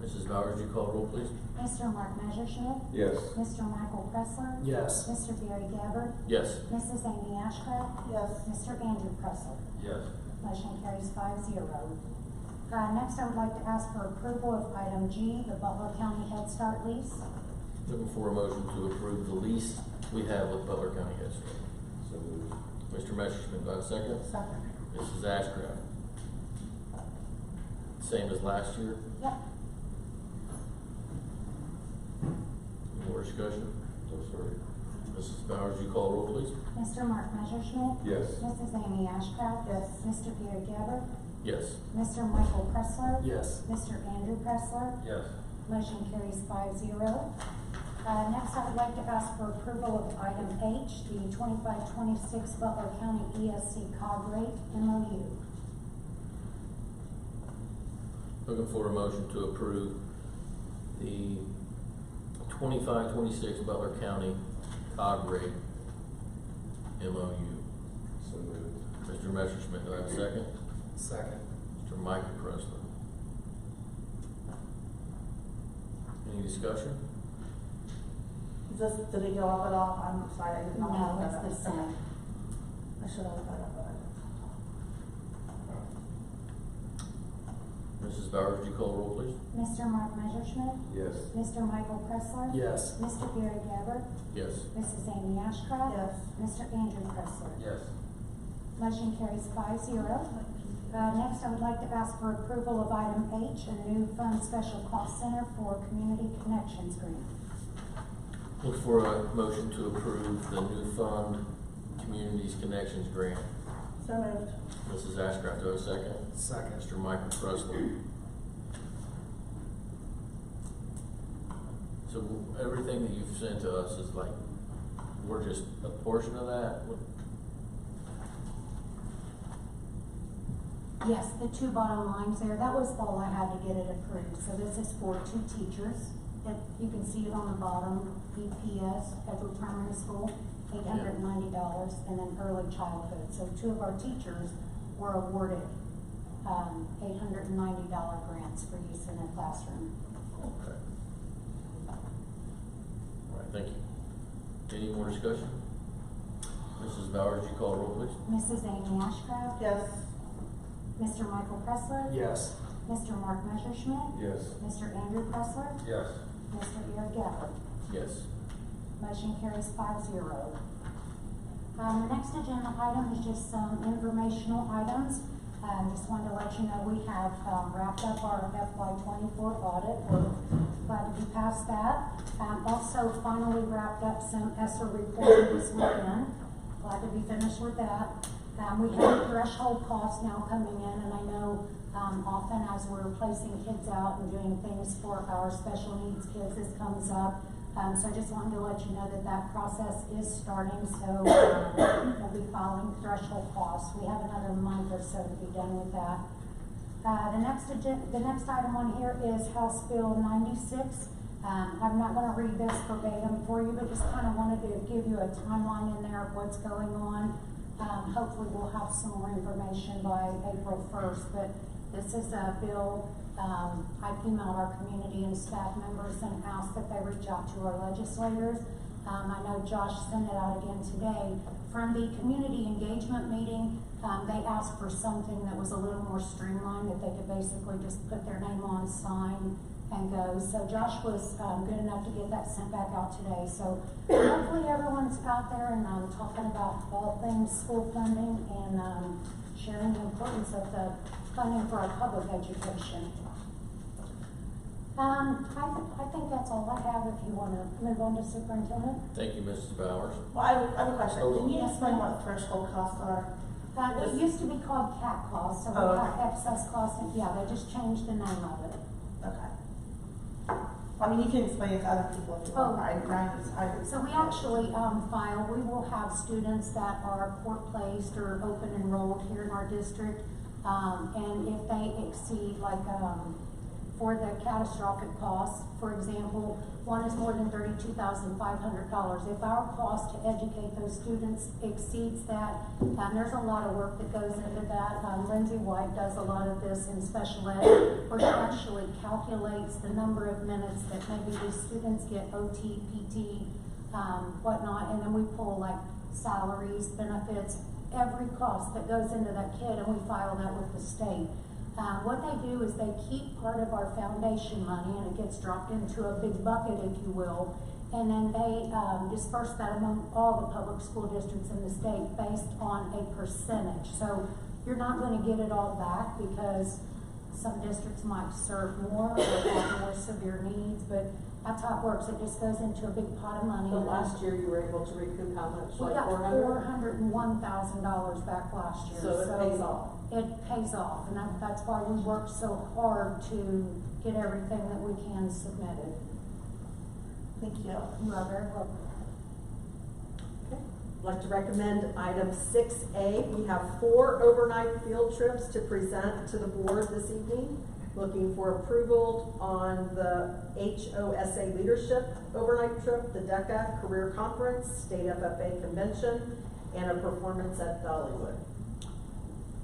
S1: Mrs. Bowers, would you call roll, please?
S2: Mr. Mark Messerschmidt?
S4: Yes.
S2: Mr. Michael Pressler?
S10: Yes.
S2: Mr. Gary Gabbard?
S1: Yes.
S2: Mrs. Amy Ashcraft?
S11: Yes.
S2: Mr. Andrew Pressler?
S10: Yes.
S2: Motion carries 5-0. Next, I would like to ask for approval of item G, the Butler County Head Start lease.
S1: Looking for a motion to approve the lease we have with Butler County Head Start.
S4: So moved.
S1: Mr. Messerschmidt, do I have a second?
S11: Second.
S1: Mrs. Ashcraft. Same as last year?
S2: Yep.
S1: Any more discussion?
S4: No, sorry.
S1: Mrs. Bowers, would you call roll, please?
S2: Mr. Mark Messerschmidt?
S4: Yes.
S2: Mrs. Amy Ashcraft?
S11: Yes.
S2: Mr. Gary Gabbard?
S1: Yes.
S2: Mr. Michael Pressler?
S10: Yes.
S2: Mr. Andrew Pressler?
S10: Yes.
S2: Motion carries 5-0. Next, I would like to ask for approval of item H, the 25-26 Butler County ESC COG rate MOU.
S1: Looking for a motion to approve the 25-26 Butler County COG rate MOU.
S10: So moved.
S1: Mr. Messerschmidt, do I have a second?
S10: Second.
S1: Mr. Michael Pressler. Any discussion?
S11: Did it go up at all? I'm sorry, I did not.
S2: No,
S11: look
S2: it's
S11: at
S2: the
S11: that.
S2: same.
S11: I should have looked that up, but I didn't.
S1: Mrs. Bowers, would you call the roll, please?
S2: Mr. Mark Messerschmidt.
S10: Yes.
S2: Mr. Michael Pressler.
S10: Yes.
S2: Mr. Gary Gabbard.
S1: Yes.
S2: Mrs. Amy Ashcraft.
S11: Yes.
S2: Mr. Andrew Pressler.
S10: Yes.
S2: Motion carries 5-0. Next, I would like to ask for approval of item H, a new fund special cost center for Community Connections Grant.
S1: Look for a motion to approve the new fund Communities Connections Grant.
S11: So moved.
S1: Mrs. Ashcraft, do I have a second?
S10: Second.
S1: Mr. Michael Pressler. So everything that you've sent to us is like, we're just a portion of that?
S2: Yes, the two bottom lines there, that was all I had to get it approved. So this is for 2 teachers. You can see it on the bottom, EPS, Edgewood Primary School, $890, and then early childhood. So 2 of our teachers were awarded $890 grants for use in their classroom.
S1: Okay. All right, thank you. Any more discussion? Mrs. Bowers, would you call the roll, please?
S2: Mrs. Amy Ashcraft?
S11: Yes.
S2: Mr. Michael Pressler?
S10: Yes.
S2: Mr. Mark Messerschmidt?
S10: Yes.
S2: Mr. Andrew Pressler?
S10: Yes.
S2: Mr. Gary Gabbard?
S1: Yes.
S2: Motion carries 5-0. The next agenda item is just some informational items. Just wanted to let you know we have wrapped up our FY24 audit. We're glad to be past that. Also finally wrapped up some ESSER reporting this weekend. Glad to be finished with that. We have threshold costs now coming in, and I know often as we're placing kids out and doing things for our special needs kids, this comes up. So I just wanted to let you know that that process is starting, so we'll be filing threshold costs. We have another month or so to be done with that. The next item on here is House Bill 96. I'm not going to read this verbatim for you, but just kind of wanted to give you a timeline in there of what's going on. Hopefully we'll have some more information by April 1st, but this is a bill. I emailed our community and staff members and asked that they reach out to our legislators. I know Josh sent it out again today. From the community engagement meeting, they asked for something that was a little more streamlined, that they could basically just put their name on, sign, and go. So Josh was good enough to get that sent back out today. So hopefully everyone's out there and talking about all things school funding and sharing the importance of the funding for our public education. I think that's all I have. If you want to move on to superintendent.
S1: Thank you, Mrs. Bowers.
S11: Well, I have a question.
S1: Oh.
S11: Can you
S2: Yes,
S11: explain
S2: ma'am.
S11: what threshold costs are?
S2: It used to be called CAP costs, so we
S11: Oh,
S2: have
S11: okay.
S2: excess costs, and yeah, they just changed the name of it.
S11: Okay. I mean, you can explain it to other people if you want.
S2: Oh. So we actually file, we will have students that are court placed or open enrolled here in our district. And if they exceed for the catastrophic costs, for example, one is more than $32,500. If our cost to educate those students exceeds that, and there's a lot of work that goes into that. Lindsay White does a lot of this in special ed, where she actually calculates the number of minutes that maybe these students get OT, PT, whatnot, and then we pull like salaries, benefits, every cost that goes into that kid, and we file that with the state. What they do is they keep part of our foundation money, and it gets dropped into a big bucket, if you will, and then they disperse that among all the public school districts in the state based on a percentage. So you're not going to get it all back because some districts might serve more or have more severe needs, but that's how it works. It just goes into a big pot of money.
S6: But last year you were able to recoup how much?
S2: We
S6: Like
S2: got
S6: $400?
S2: $401,000 back last year.
S6: So it pays off.
S2: It pays off, and that's why we work so hard to get everything that we can submitted.
S11: Thank you.
S2: You are very welcome.
S6: Okay. I'd like to recommend item 6A. We have 4 overnight field trips to present to the board this evening. Looking for approval on the HOSA Leadership Overnight Trip, the DECA Career Conference, State FFA Convention, and a performance at Dollywood.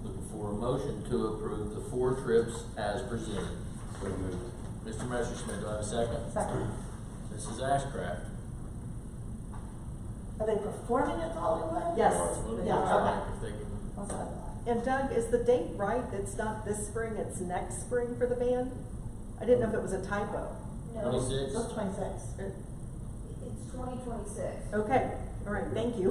S1: Looking for a motion to approve the 4 trips as presented.
S10: So moved.
S1: Mr. Messerschmidt, do I have a second?
S11: Second.
S1: Mrs. Ashcraft?
S11: Are they performing at Hollywood?
S6: Yes.
S11: Yeah, okay.
S1: If they can-
S11: What's that?
S6: And Doug, is the date right? It's not this spring, it's next spring for the band? I didn't know if it was a typo.
S2: No,
S1: 26?
S11: Just 26.
S2: it's 2026.
S6: Okay, all right, thank you.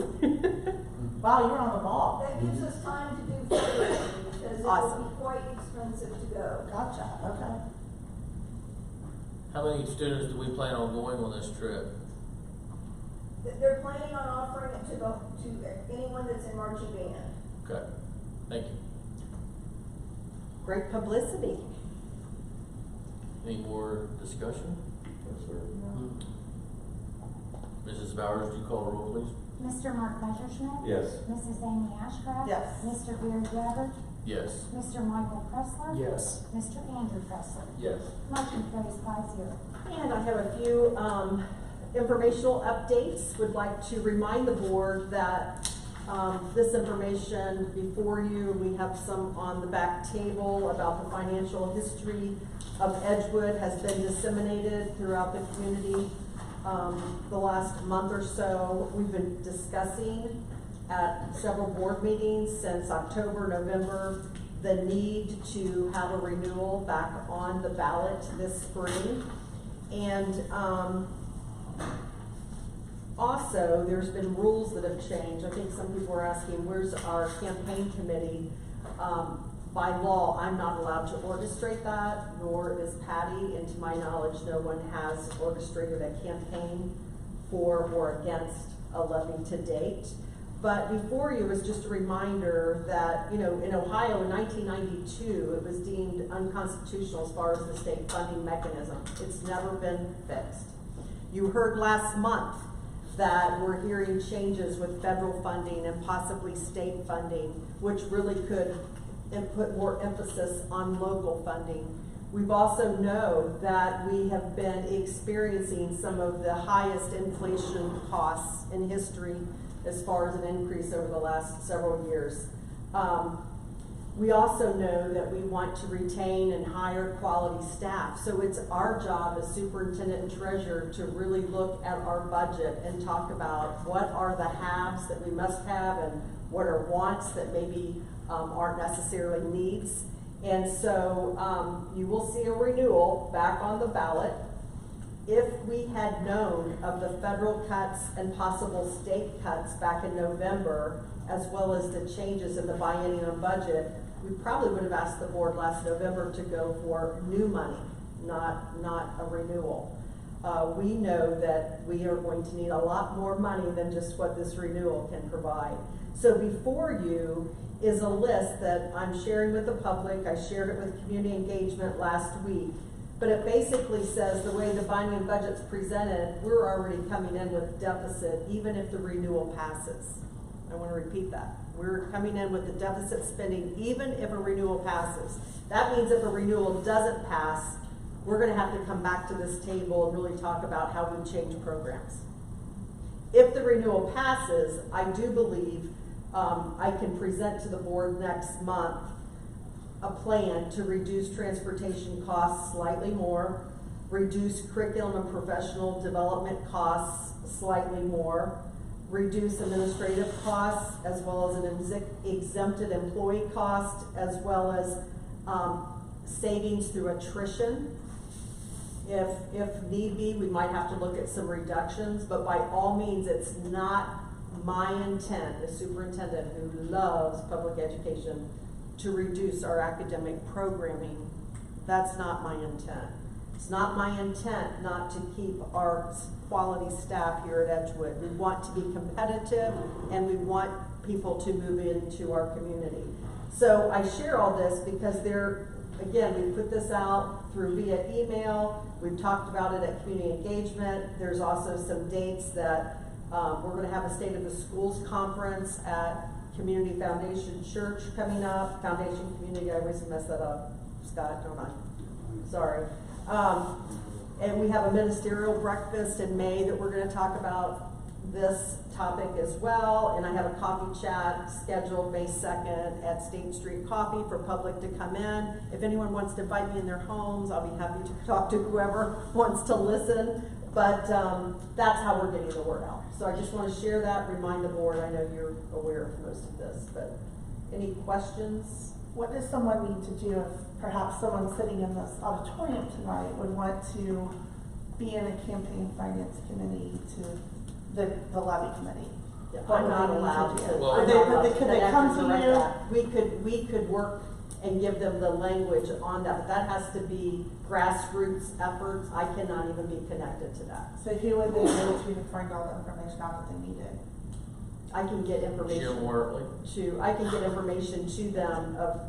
S11: Wow, you're on the ball.
S2: That gives us time to do fundraising, because it
S6: Awesome.
S2: will be quite expensive to go.
S11: Gotcha, okay.
S1: How many students do we plan on going on this trip?
S2: They're planning on offering it to anyone that's in marching band.
S1: Okay, thank you.
S6: Great publicity.
S1: Any more discussion?
S10: Yes, sir.
S1: Mrs. Bowers, do you call the roll, please?
S2: Mr. Mark Messerschmidt.
S10: Yes.
S2: Mrs. Amy Ashcraft.
S11: Yes.
S2: Mr. Gary Gabbard.
S1: Yes.
S2: Mr. Michael Pressler.
S10: Yes.
S2: Mr. Andrew Pressler.
S10: Yes.
S2: Motion carries 5-0.
S6: And I have a few informational updates. Would like to remind the board that this information before you, we have some on the back table about the financial history of Edgewood has been disseminated throughout the community. The last month or so, we've been discussing at several board meetings since October, November, the need to have a renewal back on the ballot this spring. And also, there's been rules that have changed. I think some people are asking, where's our campaign committee? By law, I'm not allowed to orchestrate that, nor is Patty, and to my knowledge, no one has orchestrated a campaign for or against a levy to date. But before you is just a reminder that, you know, in Ohio in 1992, it was deemed unconstitutional as far as the state funding mechanism. It's never been fixed. You heard last month that we're hearing changes with federal funding and possibly state funding, which really could put more emphasis on local funding. We've also know that we have been experiencing some of the highest inflation costs in history as far as an increase over the last several years. We also know that we want to retain and hire quality staff. So it's our job as superintendent and treasurer to really look at our budget and talk about what are the haves that we must have and what are wants that maybe aren't necessarily needs. And so you will see a renewal back on the ballot. If we had known of the federal cuts and possible state cuts back in November, as well as the changes in the biennial budget, we probably would have asked the board last November to go for new money, not a renewal. We know that we are going to need a lot more money than just what this renewal can provide. So before you is a list that I'm sharing with the public. I shared it with community engagement last week. But it basically says the way the binding budget's presented, we're already coming in with deficit even if the renewal passes. I want to repeat that. We're coming in with the deficit spending even if a renewal passes. That means if a renewal doesn't pass, we're going to have to come back to this table and really talk about how we change programs. If the renewal passes, I do believe I can present to the board next month a plan to reduce transportation costs slightly more, reduce curriculum and professional development costs slightly more, reduce administrative costs as well as an exempted employee cost, as well as savings through attrition. If need be, we might have to look at some reductions, but by all means, it's not my intent as superintendent who loves public education to reduce our academic programming. That's not my intent. It's not my intent not to keep our quality staff here at Edgewood. We want to be competitive and we want people to move into our community. So I share all this because again, we put this out via email. We've talked about it at community engagement. There's also some dates that we're going to have a State of the Schools conference at Community Foundation Church coming up. Foundation Community, I always mess that up, Scott, don't I? sorry. And we have a ministerial breakfast in May that we're gonna talk about this topic as well. And I have a coffee chat scheduled May 2nd at State Street Coffee for public to come in. If anyone wants to invite me in their homes, I'll be happy to talk to whoever wants to listen. But that's how we're getting the word out. So I just want to share that, remind the board. I know you're aware of most of this, but any questions?
S11: What does someone need to do if perhaps someone sitting in this auditorium tonight would want to be in a campaign finance committee to the levy committee?
S6: Yeah,
S11: What
S6: I'm
S11: would
S6: not
S11: they need
S6: allowed
S11: do?
S6: to.
S1: Well,
S6: I'm
S11: Could
S6: not allowed
S11: they,
S6: to
S11: could they
S6: connect
S11: come
S6: and
S11: to
S6: direct
S11: you?
S6: that. We could work and give them the language on that, but that has to be grassroots efforts. I cannot even be connected to that.
S11: So who would they go to find all the information out that they needed?
S6: I can get
S1: Jim
S6: information
S1: Wortley.
S6: I can get information to them of,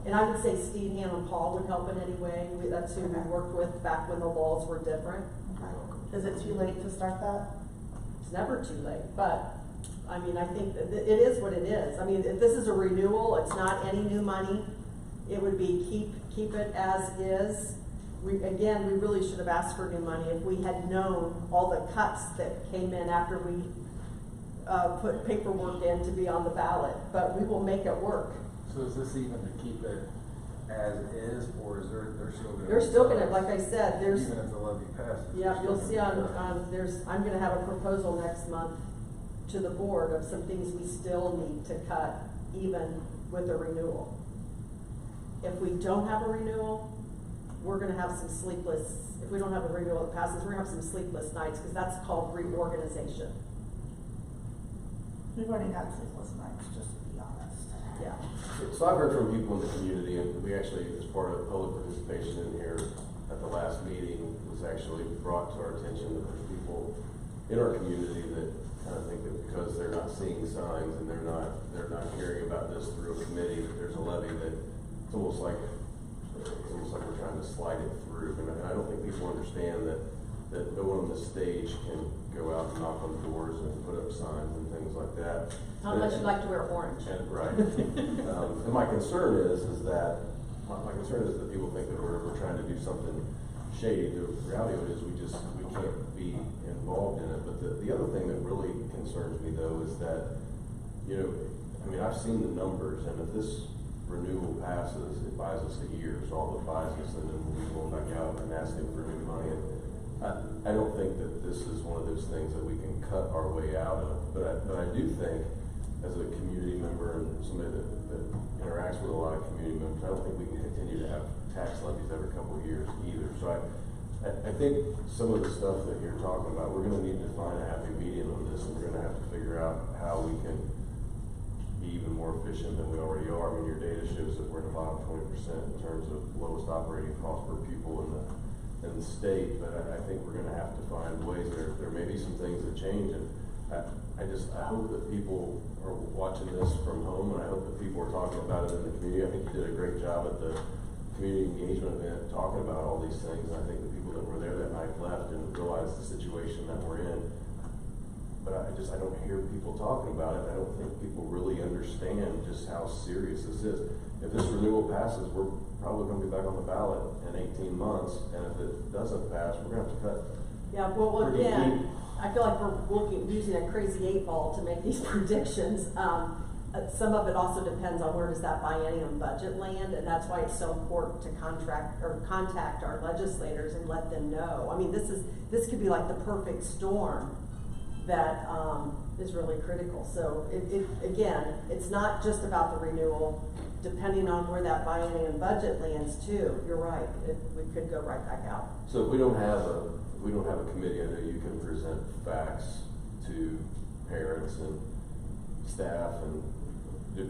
S6: and I would say Steve, Ham, and Paul would help in any way. That's who we worked with back when the laws were different.
S11: Okay. Is it too late to start that?
S6: It's never too late, but, I mean, I think that it is what it is. I mean, if this is a renewal, it's not any new money. It would be keep it as is. We really should have asked for new money if we had known all the cuts that came in after we put paperwork in to be on the ballot, but we will make it work.
S10: So is this even to keep it as is, or is they're still gonna?
S6: They're still gonna, like I said, there's.
S10: Even if the levy passes.
S6: Yeah, you'll see I'm gonna have a proposal next month to the board of some things we still need to cut even with a renewal. If we don't have a renewal, we're gonna have some sleepless, if we don't have a renewal that passes, we're gonna have some sleepless nights, because that's called reorganization.
S11: We've already had sleepless nights, just to be honest.
S6: Yeah.
S4: So I've heard from people in the community, and we actually, as part of public participation in here at the last meeting, was actually brought to our attention that there's people in our community that kind of think that because they're not seeing signs and they're not hearing about this through a committee, that there's a levy that it's almost like we're trying to slide it through. And I don't think people understand that no one on the stage can go out and knock on doors and put up signs and things like that.
S6: Unless you like to wear orange.
S4: Right. And my concern is that people think that we're trying to do something shady. The reality of it is we can't be involved in it. But the other thing that really concerns me though is that, I've seen the numbers, and if this renewal passes, it buys us a year, so all it buys us, and then we go back out and ask them for new money. I don't think that this is one of those things that we can cut our way out of, but I do think, as a community member and somebody that interacts with a lot of community members, I don't think we can continue to have tax levies every couple of years either. So I think some of the stuff that you're talking about, we're going to need to find a happy medium on this, and we're going to have to figure out how we can be even more efficient than we already are. I mean, your data shows that we're in the bottom 20% in terms of lowest operating cost per pupil in the state, but I think we're going to have to find ways. There may be some things that change, and I hope that people are watching this from home, and I hope that people are talking about it in the community. I think you did a great job at the community engagement event talking about all these things, and I think the people that were there that night left and realized the situation that we're in. But I don't hear people talking about it. I don't think people really understand just how serious this is. If this renewal passes, we're probably going to be back on the ballot in 18 months, and if it doesn't pass, we're going to have to cut.
S6: Yeah, well,
S4: pretty
S6: again,
S4: deep.
S6: I feel like we're using a crazy 8-ball to make these predictions. Some of it also depends on where does that biennium budget land, and that's why it's so important to contact our legislators and let them know. I mean, this could be like the perfect storm that is really critical. So again, it's not just about the renewal. Depending on where that biennium budget lands too, you're right. We could go right back out.
S4: So if we don't have a committee, I know you can present facts to parents and staff, and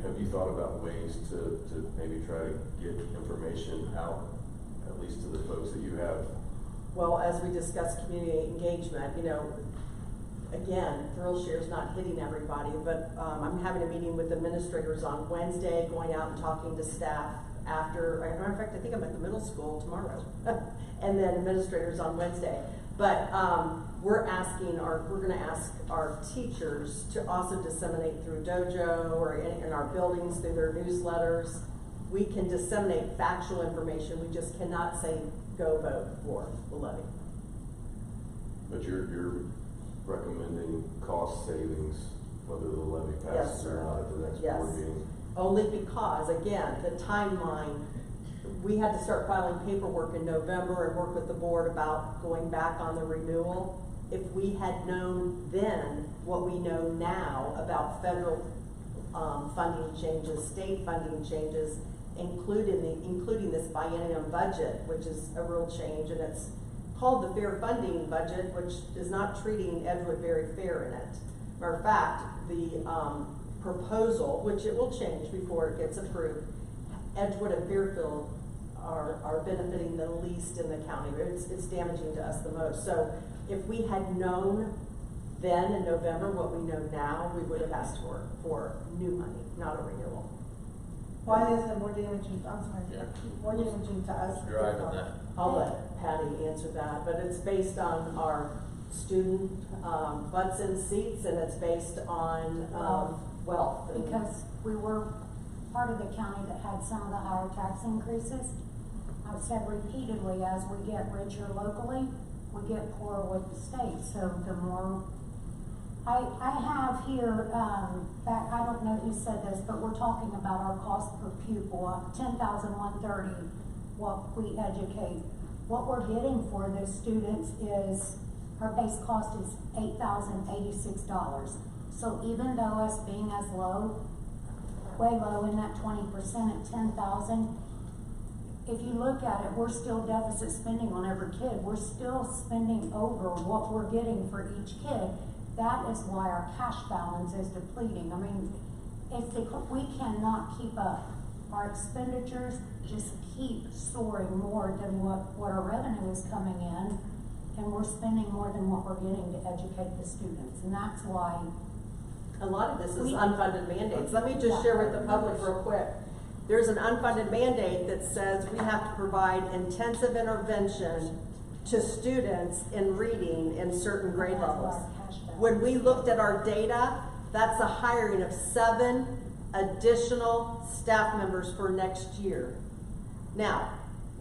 S4: have you thought about ways to maybe try to get information out, at least to the folks that you have?
S6: Well, as we discussed community engagement, again, ThrillShare's not hitting everybody, but I'm having a meeting with administrators on Wednesday, going out and talking to staff after, as a matter of fact, I think I'm at the middle school tomorrow, and then administrators on Wednesday. But we're going to ask our teachers to also disseminate through Dojo or in our buildings through their newsletters we can disseminate factual information, we just cannot say, go vote for the levy.
S4: But you're recommending cost savings, whether the levy
S6: Yes,
S4: passes
S6: sir.
S4: or not at the next
S6: Yes.
S4: board meeting?
S6: Only because, again, the timeline, we had to start filing paperwork in November and work with the board about going back on the renewal. If we had known then what we know now about federal funding changes, state funding changes, including this biennium budget, which is a real change, and it's called the fair funding budget, which is not treating Edgewood very fair in it. Matter of fact, the proposal, which it will change before it gets approved, Edgewood and Fairfield are benefiting the least in the county. It's damaging to us the most. So if we had known then in November what we know now, we would have asked for new money, not a renewal.
S11: Why is it more damaging, I'm sorry,
S1: Yeah.
S11: more damaging to us?
S1: Driving that.
S6: I'll let Patty answer that, but it's based on our student butts in seats, and it's based on wealth.
S2: Because we were part of the county that had some of the higher tax increases. I've said repeatedly, as we get richer locally, we get poorer with the state, so the more, I have here, I don't know who said this, but we're talking about our cost per pupil, 10,130, what we educate. What we're getting for those students is, our base cost is $8,086. So even though us being as low, way low in that 20% at 10,000, if you look at it, we're still deficit spending on every kid. We're still spending over what we're getting for each kid. That is why our cash balance is depleting. I mean, we cannot keep up. Our expenditures just keep soaring more than what our revenue is coming in, and we're spending more than what we're getting to educate the students. And that's why
S6: a lot of this is unfunded mandates. Let me just share with the public real quick. There's an unfunded mandate that says we have to provide intensive intervention to students in reading in certain grade levels. When we looked at our data, that's a hiring of 7 additional staff members for next year. Now,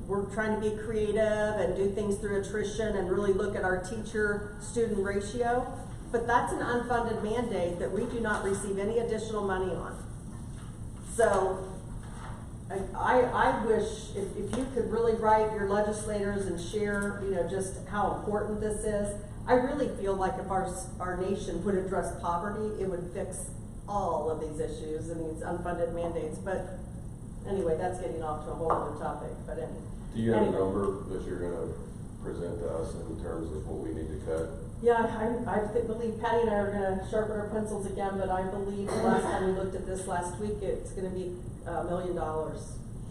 S6: we're trying to be creative and do things through attrition and really look at our teacher-student ratio, but that's an unfunded mandate that we do not receive any additional money on. So, I wish if you could really write your legislators and share, just how important this is. I really feel like if our nation would address poverty, it would fix all of these issues and these unfunded mandates. But anyway, that's getting off to a whole other topic. But
S4: do you have a number that you're going to present to us in terms of what we need to cut?
S6: Yeah, I believe Patty and I are going to sharpen our pencils again, but I believe the last time we looked at this last week, it's going to be $1 million.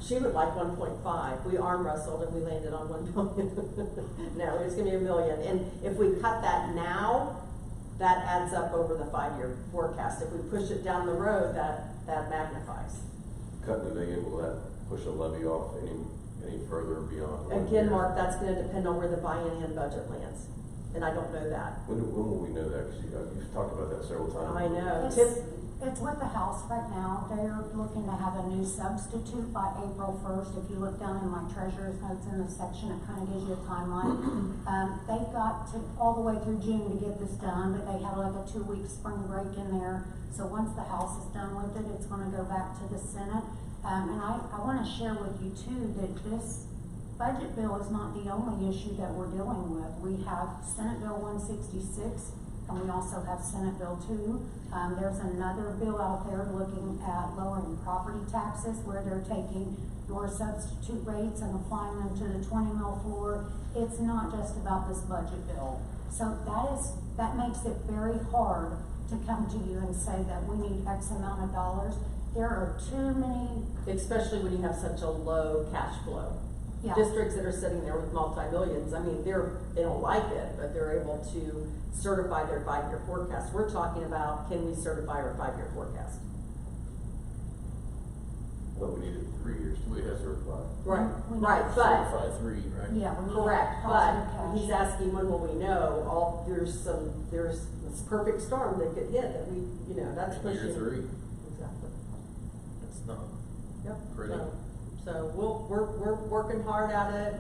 S6: She would like 1.5. We arm wrestled and we landed on 1 million. No, it's going to be $1 million. And if we cut that now, that adds up over the 5-year forecast. If we push it down the road, that magnifies.
S4: Cutting the million, will that push a levy off any further beyond?
S6: Again, Mark, that's going to depend on where the biennium budget lands. And I don't know that.
S4: When will we know that? Because you've talked about that several times.
S6: I know.
S2: It's with the House right now. They're looking to have a new substitute by April 1st. If you look down in my treasurer's notes in the section, it kind of gives you a timeline. They've got to all the way through June to get this done, but they have like a 2-week spring break in there. So once the House is done with it, it's going to go back to the Senate. And I want to share with you too that this budget bill is not the only issue that we're dealing with. We have Senate Bill 166. And we also have Senate Bill 2. There's another bill out there looking at lowering property taxes where they're taking your substitute rates and applying them to the 20 mil floor. It's not just about this budget bill. So that makes it very hard to come to you and say that we need X amount of dollars. There are too many.
S6: Especially when you have such a low cash flow.
S2: Yeah.
S6: Districts that are sitting there with multi-millions, I mean, they don't like it, but they're able to certify their 5-year forecast. We're talking about, can we certify our 5-year forecast?
S4: Well, we needed 3 years to get certified.
S6: Right,
S2: We
S6: right,
S2: need
S6: but,
S1: Certified 3, right?
S2: Yeah, we need
S6: correct,
S2: positive
S6: but
S2: cash.
S6: he's asking when will we know, there's this perfect storm that could hit that we, that's pushing.
S1: Year 3.
S6: Exactly.
S1: It's not.
S6: Yep.
S1: Pretty.
S6: So we're working hard at it.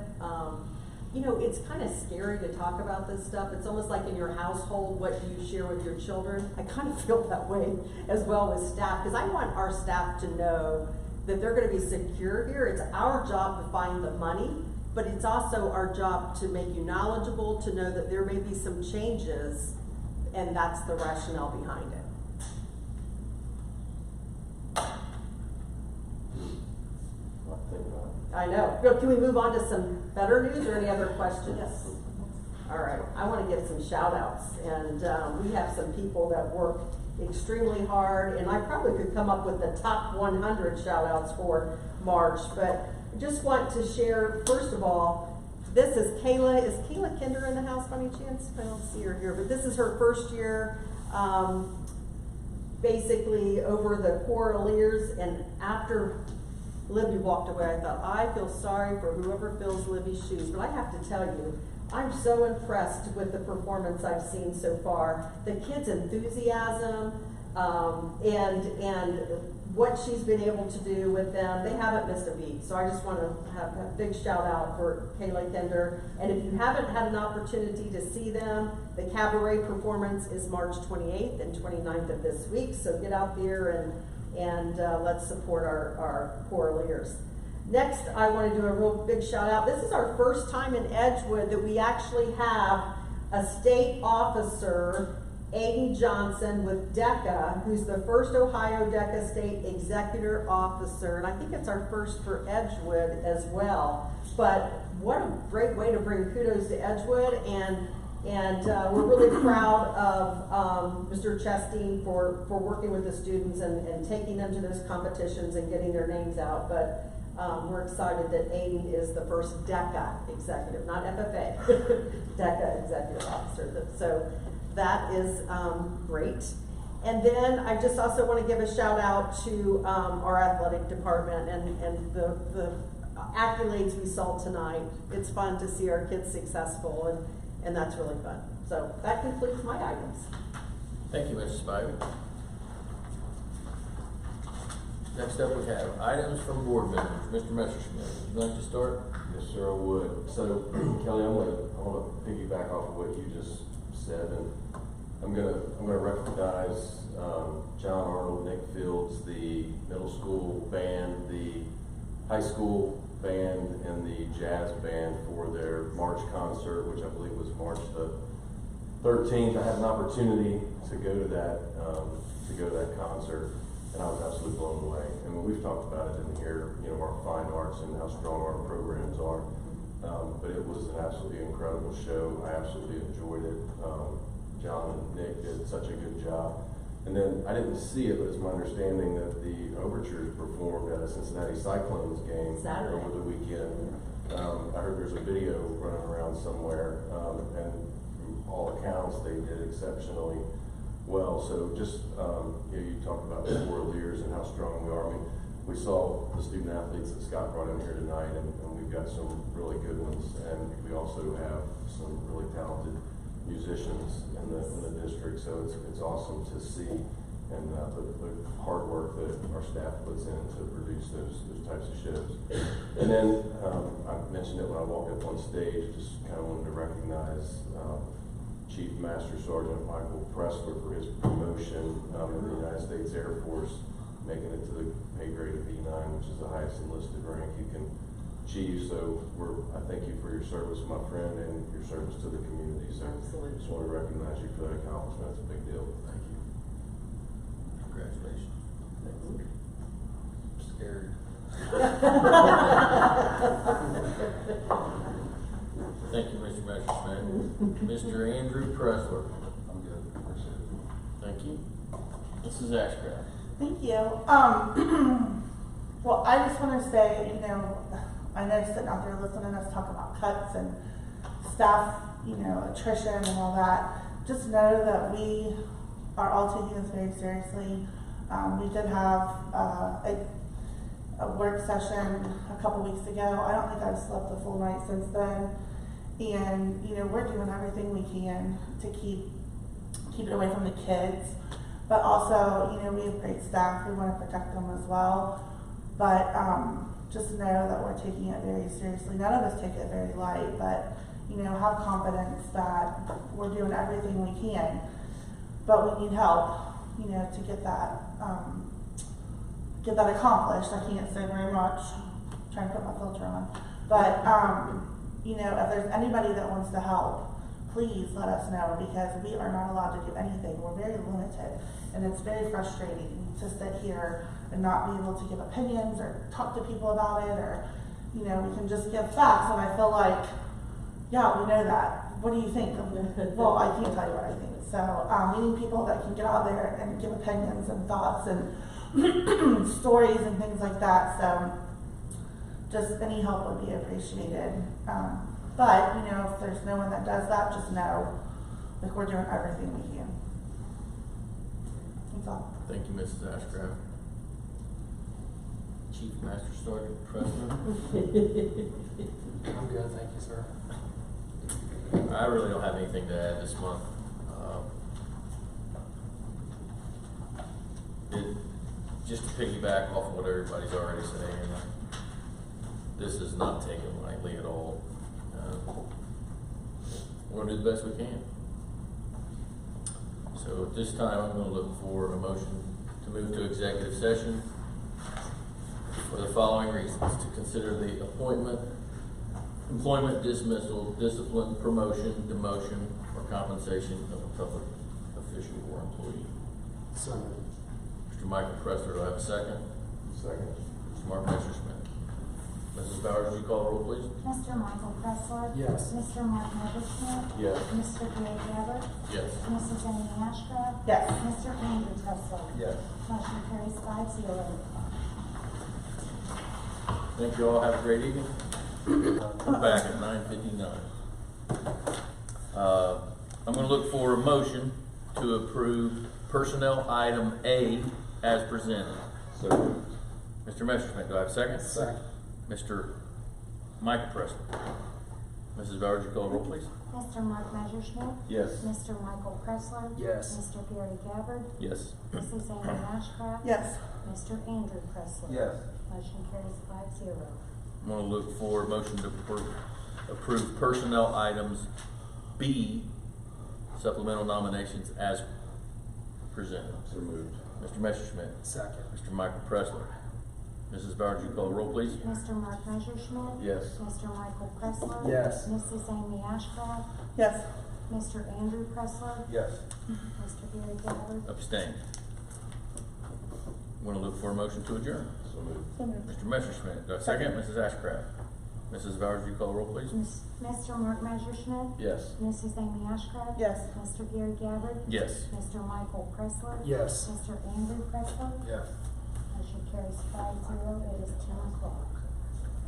S6: You know, it's kind of scary to talk about this stuff. It's almost like in your household, what do you share with your children? I kind of feel that way as well with staff, because I want our staff to know that they're going to be secure here. It's our job to find the money, but it's also our job to make you knowledgeable, to know that there may be some changes, and that's the rationale behind it. I know. Can we move on to some better news or any other questions?
S11: Yes.
S6: All right. I want to give some shout outs. And we have some people that work extremely hard. And I probably could come up with the top 100 shout outs for March. But I just want to share, first of all, this is Kayla. Is Kayla Kinder in the house by any chance? I don't see her here. But this is her first year. Basically over the choral years, and after Libby walked away, I thought, I feel sorry for whoever fills Libby's shoes. But I have to tell you, I'm so impressed with the performance I've seen so far. The kids' enthusiasm, and what she's been able to do with them. They haven't missed a beat. So I just want to have a big shout out for Kayla Kinder. And if you haven't had an opportunity to see them, the cabaret performance is March 28th and 29th of this week. So get out there and let's support our choraleers. Next, I want to do a real big shout out. This is our first time in Edgewood that we actually have a state officer, Aiden Johnson with DECA, who's the first Ohio DECA State Executor Officer, and I think it's our first for Edgewood as well. But what a great way to bring kudos to Edgewood, and we're really proud of Mr. Chasteen for working with the students and taking them to those competitions and getting their names out. But we're excited that Aiden is the first DECA executive, not FFA, DECA executive officer. So that is great. And then I just also want to give a shout out to our athletic department and the accolades we saw tonight. It's fun to see our kids successful, and that's really fun. So that concludes my items.
S1: Thank you, Mrs. Spivey. Next up, we have items from board members. Mr. Messerschmidt, would you like to start?
S4: Yes, sir, I would. So, Kelly, I want to piggyback off of what you just said, and I'm gonna recognize John Arnold, Nick Fields, the middle school band, the high school band, and the jazz band for their March concert, which I believe was March the 13th. I had an opportunity to go to that concert, and I was absolutely blown away. And when we've talked about it in here, you know, our fine arts and how strong our programs are. But it was an absolutely incredible show. I absolutely enjoyed it. John and Nick did such a good job. And then I didn't see it, but it's my understanding that the Overtures performed at a Cincinnati Cyclones game
S6: Saturday
S4: over the weekend. I heard there's a video running around somewhere, and from all accounts, they did exceptionally well. So just, you talked about the choraleers and how strong we are. I mean, we saw the student athletes that Scott brought in here tonight, and we've got some really good ones, and we also have some really talented musicians in the district. So it's awesome to see, and the hard work that our staff puts in to produce those types of shows. And then I mentioned it when I walked up on stage. Just kind of wanted to recognize Chief Master Sergeant Michael Pressler for his promotion in the United States Air Force, making it to the pay grade of E9, which is the highest enlisted rank you can achieve. So I thank you for your service, my friend, and your service to the community. So
S6: Absolutely.
S4: I just want to recognize you for that accomplishment. It's a big deal. Thank you.
S1: Congratulations. I'm scared. Thank you, Mr. Messerschmidt. Mr. Andrew Pressler.
S10: I'm good. Appreciate it.
S1: Thank you. Mrs. Ashcraft.
S11: Thank you. Well, I just want to say, you know, I know sitting out there listening to us talk about cuts and staff, you know, attrition and all that. Just know that we are all taking this very seriously. We did have a work session a couple weeks ago. I don't think I've slept a full night since then. And, you know, we're doing everything we can to keep it away from the kids. But also, you know, we have great staff. We want to protect them as well. But just know that we're taking it very seriously. None of us take it very light, but have confidence that we're doing everything we can. But we need help, to get that accomplished. I can't say very much. I'm trying to put my filter on. But if there's anybody that wants to help, please let us know, because we are not allowed to do anything. We're very limited, and it's very frustrating to sit here and not be able to give opinions or talk to people about it, or we can just give facts. And I feel like, yeah, we know that. What do you think? Well, I can't tell you what I think. So we need people that can get out there and give opinions and thoughts and stories and things like that. So just any help would be appreciated. But if there's no one that does that, just know we're doing everything we can. That's all.
S1: Thank you, Mrs. Ashcraft. Chief Master Sergeant President.
S10: I'm good, thank you, sir.
S1: I really don't have anything to add this month. Just to piggyback off what everybody's already saying, this is not taken lightly at all. We're going to do the best we can. So at this time, I'm going to look for a motion to move to executive session for the following reasons: to consider the appointment, employment, dismissal, discipline, promotion, demotion, or compensation of a public official or employee.
S10: So,
S1: Mr. Michael Pressler, do I have a second?
S10: second.
S1: Mr. Mark Messerschmidt. Mrs. Bowers, would you call the roll, please?
S2: Mr. Michael Pressler.
S10: Yes.
S2: Mr. Mark Messerschmidt.
S1: Yes.
S2: Mr. Gary Gabbard.
S1: Yes.
S2: Mrs. Amy Ashcraft.
S11: Yes.
S2: Mr. Andrew Pressler.
S10: Yes.
S2: Motion carries 5-0.
S1: Thank you all. Have a great evening. We're back at 9:59. I'm going to look for a motion to approve personnel item A as presented.
S10: So,
S1: Mr. Messerschmidt, do I have a second?
S10: second.
S1: Mr. Michael Pressler. Mrs. Bowers, would you call the roll, please?
S2: Mr. Mark Messerschmidt.
S1: Yes.
S2: Mr. Michael Pressler.
S10: Yes.
S2: Mr. Gary Gabbard.
S1: Yes.
S2: Mrs. Amy Ashcraft.
S11: Yes.
S2: Mr. Andrew Pressler.
S10: Yes.
S2: Motion carries 5-0.
S1: I'm going to look for a motion to approve personnel items B, supplemental nominations as presented.
S10: So moved.
S1: Mr. Messerschmidt.
S10: Second.
S1: Mr. Michael Pressler. Mrs. Bowers, would you call the roll, please?
S2: Mr. Mark Messerschmidt.
S1: Yes.
S2: Mr. Michael Pressler.
S10: Yes.
S2: Mrs. Amy Ashcraft.
S11: Yes.
S2: Mr. Andrew Pressler.
S10: Yes.
S2: Mr. Gary Gabbard.
S1: Abstain. I'm going to look for a motion to adjourn.
S10: So moved.
S11: So moved.
S1: Mr. Messerschmidt. Do I have a second? Mrs. Ashcraft. Mrs. Bowers, would you call the roll, please?
S2: Mr. Mark Messerschmidt.
S1: Yes.
S2: Mrs. Amy Ashcraft.
S11: Yes.
S2: Mr. Gary Gabbard.
S1: Yes.
S2: Mr. Michael Pressler.
S10: Yes.
S2: Mr. Andrew Pressler.
S10: Yes.
S2: Motion carries 5-0. It is 10 o'clock.